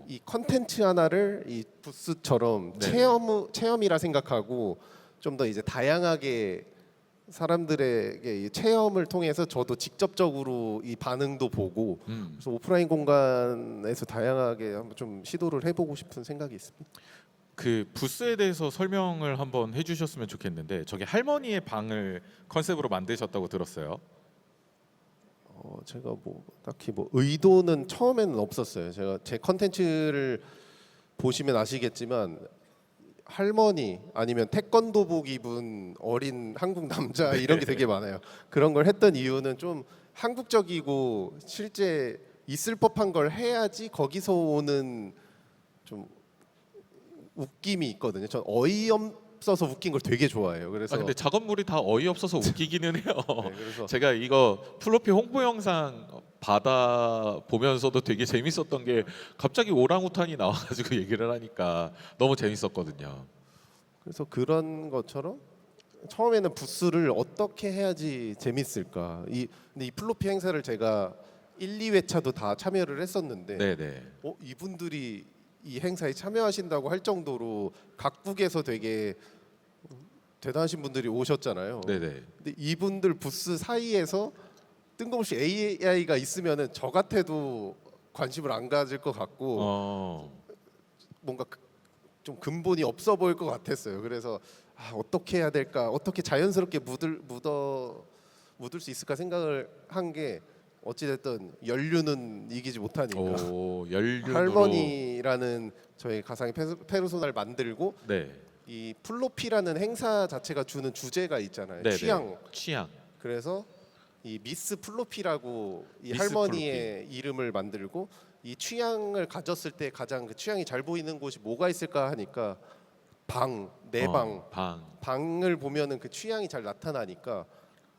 이 컨텐츠 하나를 이 부스처럼 네네. 체험이라 생각하고 좀 더 이제 다양하게 사람들에게 이 체험을 통해서 저도 직접적으로 이 반응도 보고 그래서 오프라인 공간에서 다양하게 한번 좀 시도를 해보고 싶은 생각이 있습니다. 그 부스에 대해서 설명을 한번 해주셨으면 좋겠는데 저기 할머니의 방을 컨셉으로 만드셨다고 들었어요. 제가 뭐 딱히 뭐 의도는 처음에는 없었어요. 제가 제 컨텐츠를 보시면 아시겠지만 할머니 아니면 태권도복 입은 어린 한국 남자 이런 게 되게 많아요. 그런 걸 했던 이유는 좀 한국적이고 실제 있을 법한 걸 해야지 거기서 오는 좀 웃김이 있거든요. 전 어이없어서 웃긴 걸 되게 좋아해요. 그래서 근데 작업물이 다 어이없어서 웃기기는 해요. 네, 그래서 제가 이거 플로피 홍보 영상 받아 보면서도 되게 재밌었던 게 갑자기 오랑우탄이 나와가지고 얘기를 하니까 너무 재밌었거든요. 그런 것처럼 처음에는 부스를 어떻게 해야지 재밌을까. 근데 이 플로피 행사를 제가 1, 2회차도 다 참여를 했었는데 네네. 이분들이 이 행사에 참여하신다고 할 정도로 각국에서 되게 대단하신 분들이 오셨잖아요. 네네. 근데 이분들 부스 사이에서 뜬금없이 AI가 있으면은 저 같아도 관심을 안 가질 것 같고 뭔가 좀 근본이 없어 보일 것 같았어요. 그래서 어떻게 해야 될까, 어떻게 자연스럽게 묻을 수 있을까 생각을 한 게 어찌됐든 연륜은 이기지 못하니까 연륜으로. 할머니라는 저희 가상의 페르소나를 만들고 네. 이 플로피라는 행사 자체가 주는 주제가 있잖아요. 네네. 취향. 그래서 이 미스 플로피라고 이 미스 할머니의 이름을 만들고 이 취향을 가졌을 때 가장 그 취향이 잘 보이는 곳이 뭐가 있을까 하니까 내 방을 보면은 그 취향이 잘 나타나니까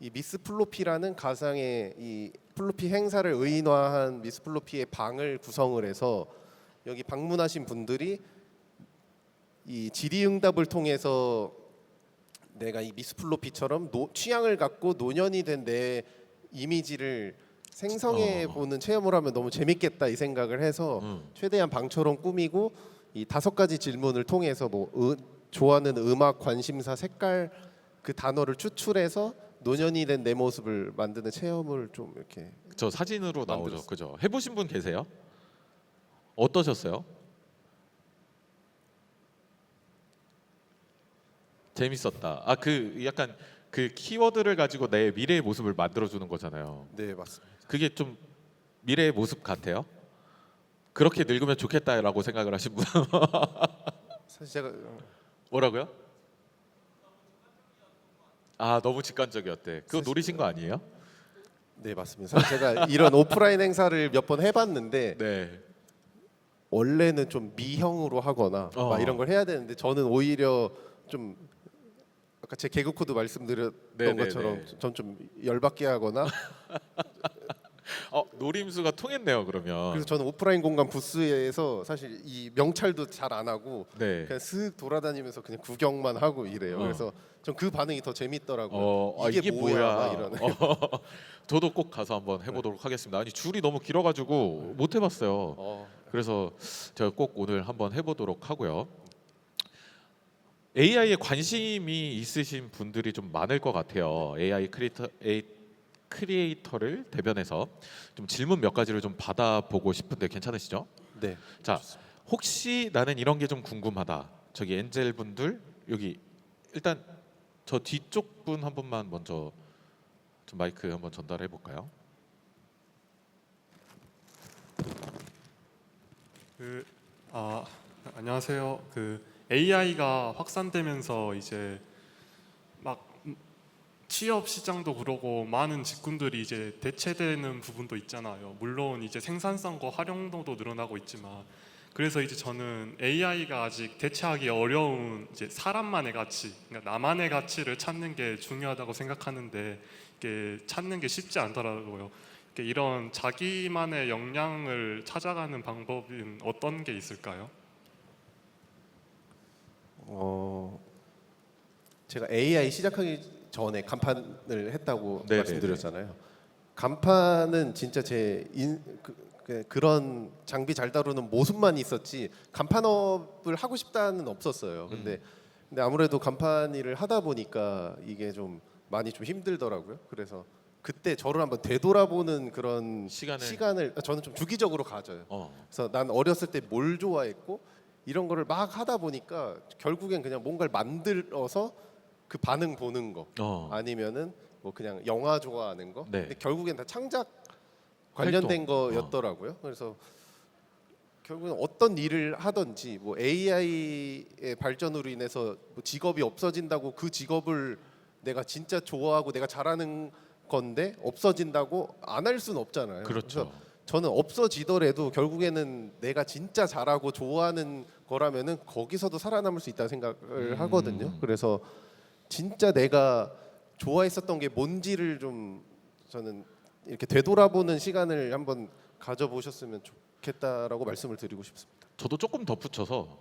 이 미스 플로피라는 가상의 이 플로피 행사를 의인화한 미스 플로피의 방을 구성을 해서 여기 방문하신 분들이 이 질의응답을 통해서 내가 이 미스 플로피처럼 취향을 갖고 노년이 된 내 이미지를 생성해 보는 체험을 하면 너무 재밌겠다 이 생각을 해서 최대한 방처럼 꾸미고 이 5가지 질문을 통해서 뭐 좋아하는 음악, 관심사, 색깔 그 단어를 추출해서 노년이 된 내 모습을 만드는 체험을 좀 이렇게 저 사진으로 나오죠. 만들었어요. 그죠? 해보신 분 계세요? 어떠셨어요? 재밌었다. 그 약간 그 키워드를 가지고 내 미래의 모습을 만들어주는 거잖아요. 네, 맞습니다. 그게 좀 미래의 모습 같아요? 그렇게 늙으면 좋겠다라고 생각을 하신 분 사실 제가 뭐라고요? 너무 직관적이었대. 그거 노리신 거 아니에요? 네, 맞습니다. 사실 제가 이런 오프라인 행사를 몇 번 해봤는데 네. 원래는 좀 미형으로 하거나 막 이런 걸 해야 되는데 저는 오히려 좀 아까 제 개그 코드 말씀드렸던 네네네. 것처럼 전 좀 열받게 하거나 노림수가 통했네요. 그러면. 그래서 저는 오프라인 공간 부스에서 사실 이 명찰도 잘 안 하고 네. 그냥 슥 돌아다니면서 그냥 구경만 하고 이래요. 그래서 전 그 반응이 더 재밌더라고요. 이게 뭐야? 막 이러는. 저도 꼭 가서 한번 해보도록 하겠습니다. 아니 줄이 너무 길어가지고 못 해봤어요. 그래서 제가 꼭 오늘 한번 해보도록 하고요. AI에 관심이 있으신 분들이 좀 많을 것 같아요. AI 크리에이터를 대변해서 좀 질문 몇 가지를 좀 받아보고 싶은데 괜찮으시죠? 네. 자, 혹시 나는 이런 게 좀 궁금하다. 저기 엔젤 분들 여기 일단 저 뒤쪽 분 한 분만 먼저 좀 마이크 한번 전달해 볼까요? 안녕하세요. AI가 확산되면서 이제 막 취업 시장도 그러고 많은 직군들이 이제 대체되는 부분도 있잖아요. 물론 이제 생산성과 활용도도 늘어나고 있지만 그래서 이제 저는 AI가 아직 대체하기 어려운 이제 사람만의 가치, 그러니까 나만의 가치를 찾는 게 중요하다고 생각하는데 이게 찾는 게 쉽지 않더라고요. 이런 자기만의 역량을 찾아가는 방법은 어떤 게 있을까요? 제가 AI 시작하기 전에 간판을 했다고 네네네. 말씀드렸잖아요. 간판은 진짜 그런 장비 잘 다루는 모습만 있었지 간판업을 하고 싶다는 없었어요. 근데 아무래도 간판 일을 하다 보니까 이게 좀 많이 좀 힘들더라고요. 그래서 그때 저를 한번 되돌아보는 그런 시간을 저는 좀 주기적으로 가져요. 그래서 난 어렸을 때 뭘 좋아했고 이런 거를 막 하다 보니까 결국엔 그냥 뭔가를 만들어서 그 반응 보는 거 아니면은 뭐 그냥 영화 좋아하는 거. 네. 근데 결국엔 다 창작 관련된 거였더라고요. 그래서 결국은 어떤 일을 하든지 뭐 AI의 발전으로 인해서 뭐 직업이 없어진다고 그 직업을 내가 진짜 좋아하고 내가 잘하는 건데 없어진다고 안 할 수는 없잖아요. 그렇죠. 그래서 저는 없어지더라도 결국에는 내가 진짜 잘하고 좋아하는 거라면은 거기서도 살아남을 수 있다는 생각을 하거든요. 그래서 진짜 내가 좋아했었던 게 뭔지를 좀 저는 이렇게 되돌아보는 시간을 한번 가져보셨으면 좋겠다라고 말씀을 드리고 싶습니다. 저도 조금 덧붙여서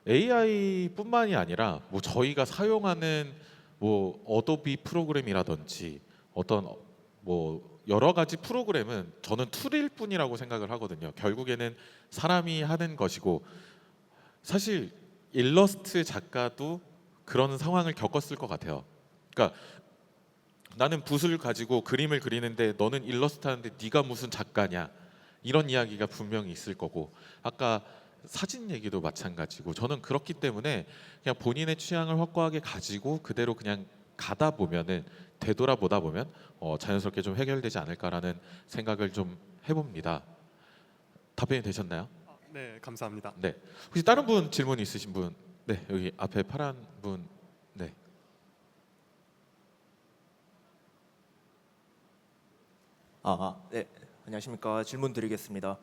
AI뿐만이 아니라 뭐 저희가 사용하는 뭐 어도비 프로그램이라든지 어떤 뭐 여러 가지 프로그램은 저는 툴일 뿐이라고 생각을 하거든요. 결국에는 사람이 하는 것이고 사실 일러스트 작가도 그런 상황을 겪었을 것 같아요. 그러니까 나는 붓을 가지고 그림을 그리는데 너는 일러스트 하는데 네가 무슨 작가냐 이런 이야기가 분명히 있을 거고 아까 사진 얘기도 마찬가지고 저는 그렇기 때문에 그냥 본인의 취향을 확고하게 가지고 그대로 그냥 가다 보면은 되돌아보다 보면 자연스럽게 좀 해결되지 않을까라는 생각을 좀 해봅니다. 답변이 되셨나요? 네, 감사합니다. 네. 혹시 다른 분 질문 있으신 분? 네, 여기 앞에 파란 분. 네. 네. 안녕하십니까. 질문 드리겠습니다.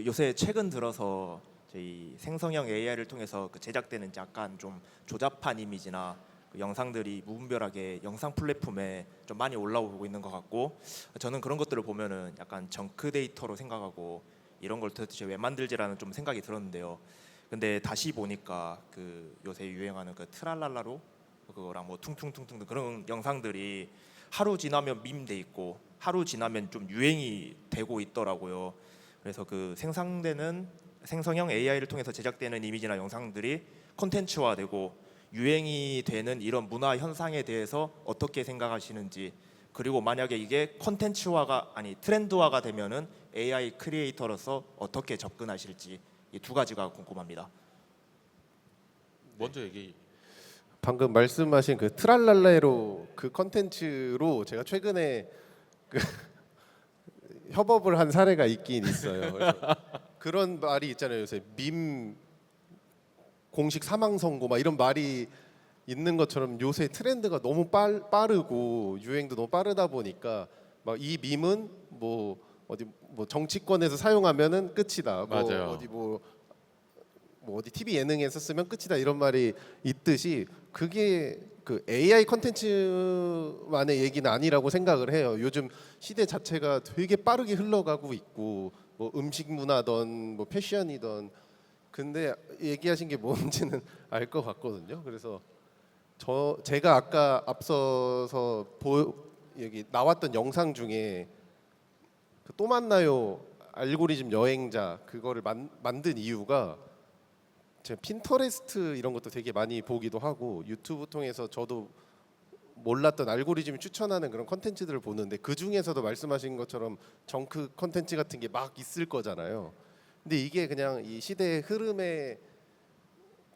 요새 최근 들어서 저희 생성형 AI를 통해서 제작되는 약간 좀 조잡한 이미지나 영상들이 무분별하게 영상 플랫폼에 좀 많이 올라오고 있는 것 같고 저는 그런 것들을 보면은 약간 정크 데이터로 생각하고 이런 걸 도대체 왜 만들지라는 좀 생각이 들었는데요. 근데 다시 보니까 요새 유행하는 트랄랄라로 그거랑 뭐 퉁퉁퉁퉁 그런 영상들이 하루 지나면 밈돼 있고 하루 지나면 좀 유행이 되고 있더라고요. 그래서 생성되는 생성형 AI를 통해서 제작되는 이미지나 영상들이 콘텐츠화되고 유행이 되는 이런 문화 현상에 대해서 어떻게 생각하시는지 그리고 만약에 이게 콘텐츠화가 아니 트렌드화가 되면은 AI 크리에이터로서 어떻게 접근하실지 이 두 가지가 궁금합니다. 먼저 얘기. 방금 말씀하신 트랄랄레로 컨텐츠로 제가 최근에 협업을 한 사례가 있긴 있어요. 그래서 그런 말이 있잖아요. 요새 밈 공식 사망 선고 막 이런 말이 있는 것처럼 요새 트렌드가 너무 빠르고 유행도 너무 빠르다 보니까 막 이 밈은 뭐 어디 뭐 정치권에서 사용하면은 끝이다. 맞아요. 어디 TV 예능에서 쓰면 끝이다 이런 말이 있듯이 그게 그 AI 컨텐츠만의 얘기는 아니라고 생각을 해요. 요즘 시대 자체가 되게 빠르게 흘러가고 있고 뭐 음식 문화든 뭐 패션이든 근데 얘기하신 게 뭔지는 알 것 같거든요. 그래서 제가 아까 앞서서 여기 나왔던 영상 중에 그또 만나요 알고리즘 여행자 그거를 만든 이유가 제가 핀터레스트 이런 것도 되게 많이 보기도 하고 유튜브 통해서 저도 몰랐던 알고리즘이 추천하는 그런 컨텐츠들을 보는데 그 중에서도 말씀하신 것처럼 정크 컨텐츠 같은 게 막 있을 거잖아요. 근데 이게 그냥 이 시대의 흐름의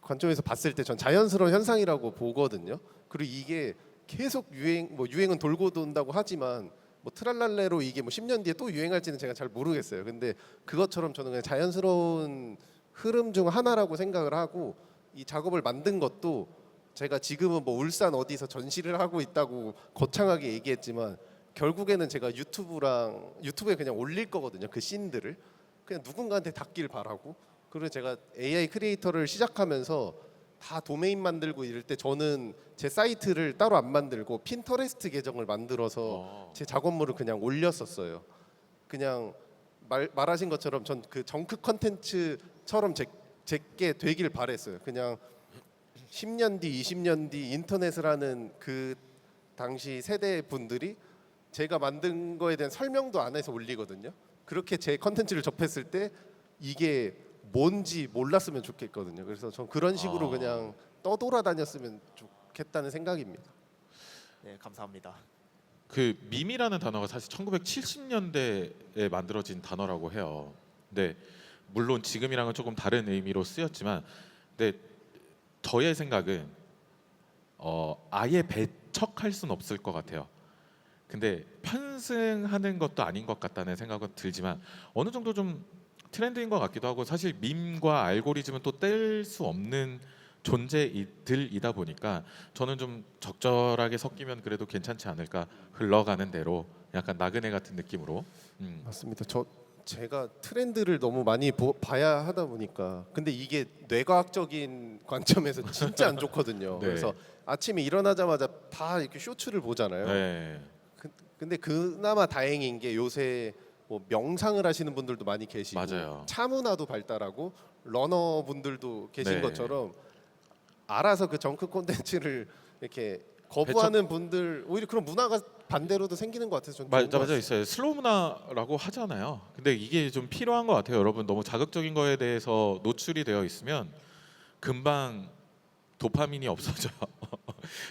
관점에서 봤을 때 전 자연스러운 현상이라고 보거든요. 그리고 이게 계속 유행은 돌고 돈다고 하지만 뭐 트랄랄레로 이게 뭐 10년 뒤에 또 유행할지는 제가 잘 모르겠어요. 근데 그것처럼 저는 그냥 자연스러운 흐름 중 하나라고 생각을 하고 이 작업을 만든 것도 제가 지금은 뭐 울산 어디서 전시를 하고 있다고 거창하게 얘기했지만 결국에는 제가 유튜브에 그냥 올릴 거거든요. 그 씬들을 그냥 누군가한테 닿길 바라고. 그리고 제가 AI 크리에이터를 시작하면서 다 도메인 만들고 이럴 때 저는 제 사이트를 따로 안 만들고 핀터레스트 계정을 만들어서 제 작업물을 그냥 올렸었어요. 그냥 말하신 것처럼 전 그 정크 컨텐츠처럼 제게 되길 바랬어요. 그냥 10년 뒤, 20년 뒤 인터넷을 하는 그 당시 세대 분들이 제가 만든 거에 대한 설명도 안 해서 올리거든요. 그렇게 제 컨텐츠를 접했을 때 이게 뭔지 몰랐으면 좋겠거든요. 그래서 전 그런 식으로 그냥 떠돌아다녔으면 좋겠다는 생각입니다. 네, 감사합니다. 그 밈이라는 단어가 사실 1970년대에 만들어진 단어라고 해요. 근데 물론 지금이랑은 조금 다른 의미로 쓰였지만, 근데 저의 생각은 아예 배척할 수는 없을 것 같아요. 근데 편승하는 것도 아닌 것 같다는 생각은 들지만 어느 정도 좀 트렌드인 것 같기도 하고 사실 밈과 알고리즘은 또 뗄 수 없는 존재들이다 보니까 저는 좀 적절하게 섞이면 그래도 괜찮지 않을까 흘러가는 대로 약간 나그네 같은 느낌으로 맞습니다. 제가 트렌드를 너무 많이 봐야 하다 보니까 근데 이게 뇌과학적인 관점에서 진짜 안 좋거든요. 네. 그래서 아침에 일어나자마자 다 이렇게 쇼츠를 보잖아요. 네. 근데 그나마 다행인 게 요새 뭐 명상을 하시는 분들도 많이 계시고 맞아요. 차 문화도 발달하고 러너 분들도 계신 네. 것처럼 알아서 그 정크 콘텐츠를 이렇게 거부하는 분들 오히려 그런 문화가 반대로도 생기는 것 같아서 저는 좋은 것 맞아 같습니다. 있어요. 슬로우 문화라고 하잖아요. 근데 이게 좀 필요한 것 같아요. 여러분 너무 자극적인 거에 대해서 노출이 되어 있으면 금방 도파민이 없어져요.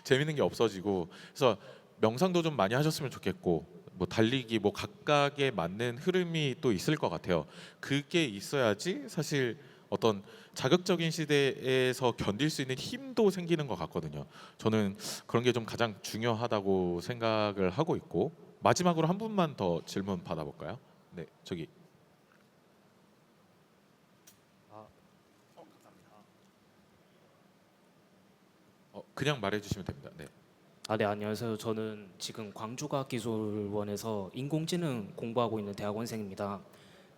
재밌는 게 없어지고 그래서 명상도 좀 많이 하셨으면 좋겠고 뭐 달리기 뭐 각각에 맞는 흐름이 또 있을 것 같아요. 그게 있어야지 사실 어떤 자극적인 시대에서 견딜 수 있는 힘도 생기는 것 같거든요. 저는 그런 게 좀 가장 중요하다고 생각을 하고 있고 마지막으로 한 분만 더 질문 받아볼까요? 네, 저기. 그냥 말해주시면 됩니다. 네. 네, 안녕하세요. 저는 지금 광주과학기술원에서 인공지능 공부하고 있는 대학원생입니다.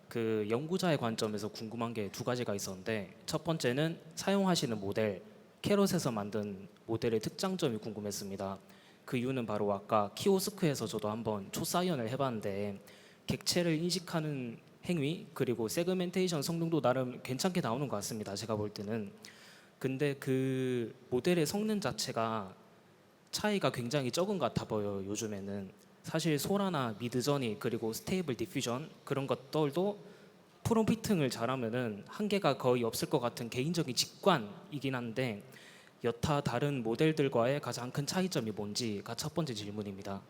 그 연구자의 관점에서 궁금한 게 두 가지가 있었는데 첫 번째는 사용하시는 모델, 캐럿에서 만든 모델의 특장점이 궁금했습니다. 그 이유는 바로 아까 키오스크에서 저도 한번 초사이언을 해봤는데 객체를 인식하는 행위 그리고 세그멘테이션 성능도 나름 괜찮게 나오는 것 같습니다. 제가 볼 때는. 근데 그 모델의 성능 자체가 차이가 굉장히 적은 것 같아 보여요. 요즘에는 사실 소라나 미드저니 그리고 스테이블 디퓨전 그런 것들도 프롬피팅을 잘하면은 한계가 거의 없을 것 같은 개인적인 직관이긴 한데 여타 다른 모델들과의 가장 큰 차이점이 뭔지가 첫 번째 질문입니다.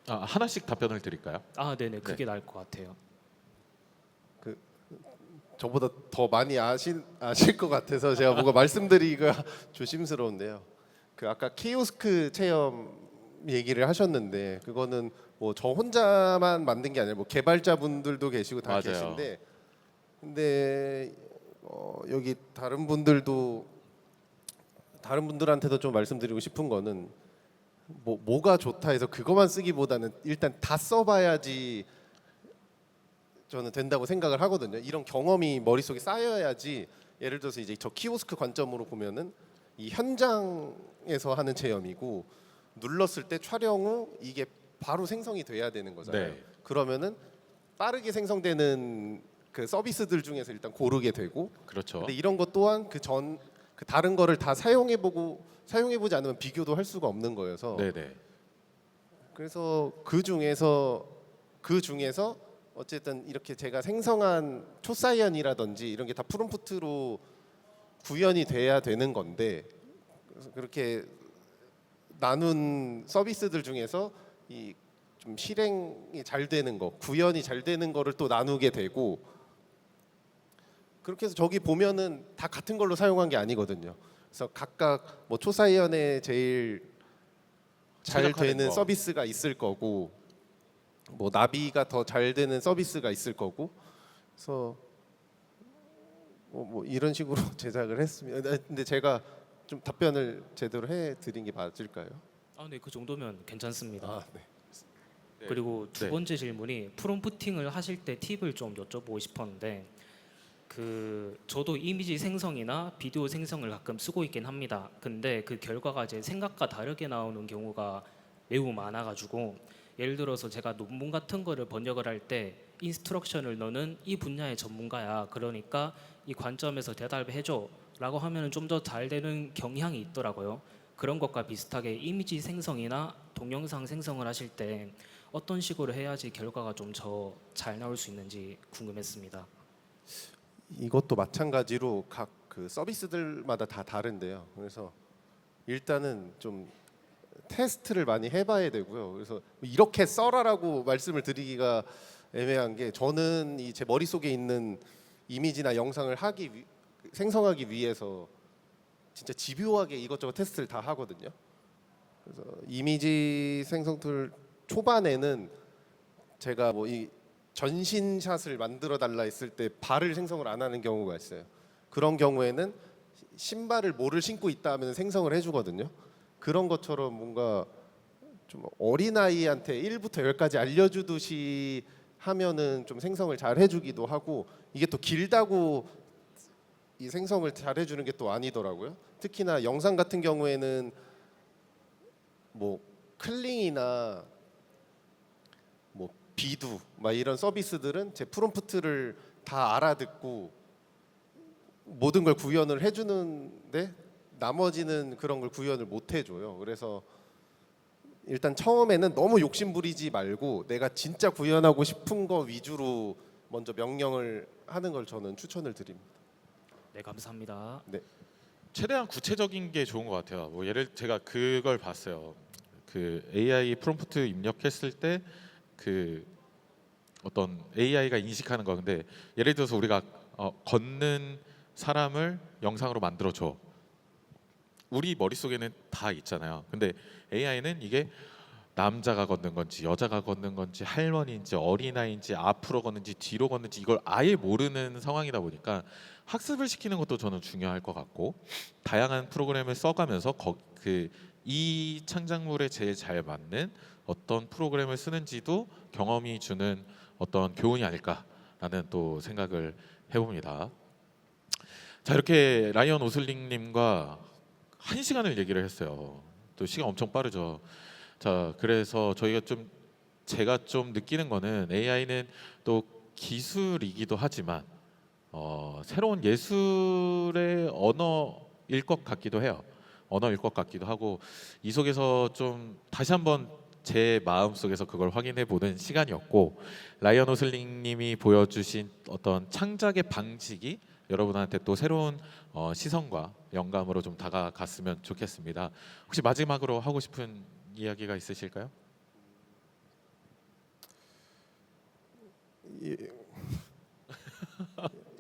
하나씩 답변을 드릴까요? 네네, 그게 나을 것 같아요. 저보다 더 많이 아실 것 같아서 제가 뭔가 말씀드리기가 조심스러운데요. 그 아까 키오스크 체험 얘기를 하셨는데 그거는 뭐 저 혼자만 만든 게 아니라 뭐 개발자분들도 계시고 다 맞아요. 계신데 근데 여기 다른 분들한테도 좀 말씀드리고 싶은 거는 뭐가 좋다 해서 그것만 쓰기보다는 일단 다 써봐야지 저는 된다고 생각을 하거든요. 이런 경험이 머릿속에 쌓여야지 예를 들어서 이제 저 키오스크 관점으로 보면은 이 현장에서 하는 체험이고 눌렀을 때 촬영 후 이게 바로 생성이 돼야 되는 거잖아요. 네. 그러면은 빠르게 생성되는 그 서비스들 중에서 일단 고르게 되고 그렇죠. 근데 이런 것 또한 그 다른 거를 다 사용해보지 않으면 비교도 할 수가 없는 거여서 네네. 그래서 그 중에서 어쨌든 이렇게 제가 생성한 초사이언이라든지 이런 게 다 프롬프트로 구현이 돼야 되는 건데 그래서 그렇게 나눈 서비스들 중에서 이 좀 실행이 잘 되는 거, 구현이 잘 되는 거를 또 나누게 되고 그렇게 해서 저기 보면은 다 같은 걸로 사용한 게 아니거든요. 그래서 각각 뭐 초사이언에 제일 잘 최적화된 되는 거. 서비스가 있을 거고 뭐 나비가 더 잘 되는 서비스가 있을 거고 그래서 뭐 이런 식으로 제작을 했습니다. 근데 제가 좀 답변을 제대로 해드린 게 맞을까요? 네, 그 정도면 괜찮습니다. 네. 네. 그리고 두 네. 번째 질문이 프롬프팅을 하실 때 팁을 좀 여쭤보고 싶었는데 저도 이미지 생성이나 비디오 생성을 가끔 쓰고 있긴 합니다. 근데 그 결과가 제 생각과 다르게 나오는 경우가 매우 많아가지고 예를 들어서 제가 논문 같은 거를 번역을 할 때 인스트럭션을 너는 이 분야의 전문가야. 그러니까 이 관점에서 대답해줘 라고 하면 좀 더 잘 되는 경향이 있더라고요. 그런 것과 비슷하게 이미지 생성이나 동영상 생성을 하실 때 어떤 식으로 해야지 결과가 좀 더 잘 나올 수 있는지 궁금했습니다. 이것도 마찬가지로 각 그 서비스들마다 다 다른데요. 그래서 일단은 좀 테스트를 많이 해봐야 되고요. 그래서 이렇게 써라라고 말씀을 드리기가 애매한 게 저는 이 제 머릿속에 있는 이미지나 영상을 생성하기 위해서 진짜 집요하게 이것저것 테스트를 다 하거든요. 그래서 이미지 생성 툴 초반에는 제가 뭐 이 전신샷을 만들어 달라 했을 때 발을 생성을 안 하는 경우가 있어요. 그런 경우에는 신발을 뭐를 신고 있다 하면 생성을 해주거든요. 그런 것처럼 뭔가 좀 어린아이한테 1부터 10까지 알려주듯이 하면은 좀 생성을 잘 해주기도 하고 이게 또 길다고 이 생성을 잘 해주는 게 또 아니더라고요. 특히나 영상 같은 경우에는 뭐 클링이나 뭐 비두 막 이런 서비스들은 제 프롬프트를 다 알아듣고 모든 걸 구현을 해주는데 나머지는 그런 걸 구현을 못 해줘요. 그래서 일단 처음에는 너무 욕심 부리지 말고 내가 진짜 구현하고 싶은 거 위주로 먼저 명령을 하는 걸 저는 추천을 드립니다. 네, 감사합니다. 최대한 구체적인 게 좋은 것 같아요. 뭐 제가 그걸 봤어요. 그 AI 프롬프트 입력했을 때 그 어떤 AI가 인식하는 거 근데 예를 들어서 우리가 걷는 사람을 영상으로 만들어 줘. 우리 머릿속에는 다 있잖아요. 근데 AI는 이게 남자가 걷는 건지 여자가 걷는 건지 할머니인지 어린아이인지 앞으로 걷는지 뒤로 걷는지 이걸 아예 모르는 상황이다 보니까 학습을 시키는 것도 저는 중요할 것 같고 다양한 프로그램을 써가면서 이 창작물에 제일 잘 맞는 어떤 프로그램을 쓰는지도 경험이 주는 어떤 교훈이 아닐까라는 또 생각을 해봅니다. 자, 이렇게 라이언 오슬링님과 1시간을 얘기를 했어요. 또 시간 엄청 빠르죠. 자, 그래서 제가 좀 느끼는 거는 AI는 또 기술이기도 하지만 새로운 예술의 언어일 것 같기도 해요. 언어일 것 같기도 하고 이 속에서 좀 다시 한번 제 마음 속에서 그걸 확인해 보는 시간이었고 라이언 오슬링님이 보여주신 어떤 창작의 방식이 여러분한테 또 새로운 시선과 영감으로 좀 다가갔으면 좋겠습니다. 혹시 마지막으로 하고 싶은 이야기가 있으실까요?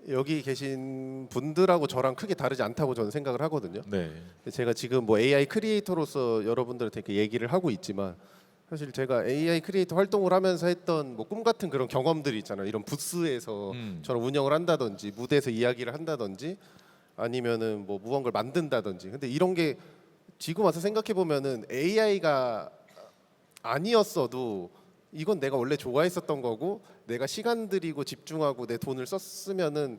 여기 계신 분들하고 저랑 크게 다르지 않다고 저는 생각을 하거든요. 네. 제가 지금 뭐 AI 크리에이터로서 여러분들한테 이렇게 얘기를 하고 있지만 사실 제가 AI 크리에이터 활동을 하면서 했던 뭐 꿈 같은 그런 경험들이 있잖아요. 이런 부스에서 저는 운영을 한다든지 무대에서 이야기를 한다든지 아니면은 뭐 무언가를 만든다든지. 근데 이런 게 지금 와서 생각해 보면은 AI가 아니었어도 이건 내가 원래 좋아했었던 거고 내가 시간 들이고 집중하고 내 돈을 썼으면은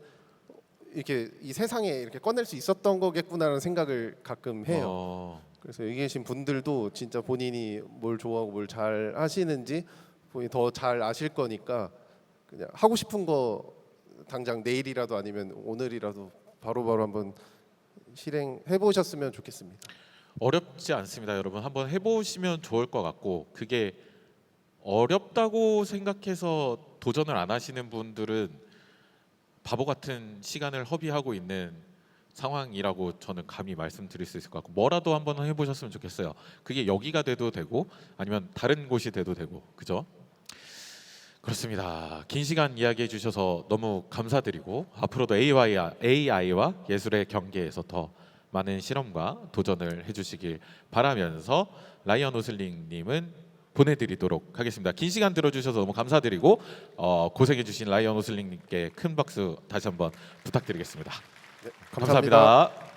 이렇게 이 세상에 이렇게 꺼낼 수 있었던 거겠구나라는 생각을 가끔 해요. 그래서 여기 계신 분들도 진짜 본인이 뭘 좋아하고 뭘 잘 하시는지 본인이 더 잘 아실 거니까 그냥 하고 싶은 거 당장 내일이라도 아니면 오늘이라도 바로바로 한번 실행해 보셨으면 좋겠습니다. 어렵지 않습니다, 여러분. 한번 해보시면 좋을 것 같고, 그게 어렵다고 생각해서 도전을 안 하시는 분들은 바보 같은 시간을 허비하고 있는 상황이라고 저는 감히 말씀드릴 수 있을 것 같고, 뭐라도 한번 해보셨으면 좋겠어요. 그게 여기가 돼도 되고 아니면 다른 곳이 돼도 되고, 그죠? 그렇습니다. 긴 시간 이야기해 주셔서 너무 감사드리고, 앞으로도 AI와 예술의 경계에서 더 많은 실험과 도전을 해주시길 바라면서 라이언 오슬링님은 보내드리도록 하겠습니다. 긴 시간 들어주셔서 너무 감사드리고 고생해주신 라이언 오슬링님께 큰 박수 다시 한번 부탁드리겠습니다. 네, 감사합니다. 감사합니다.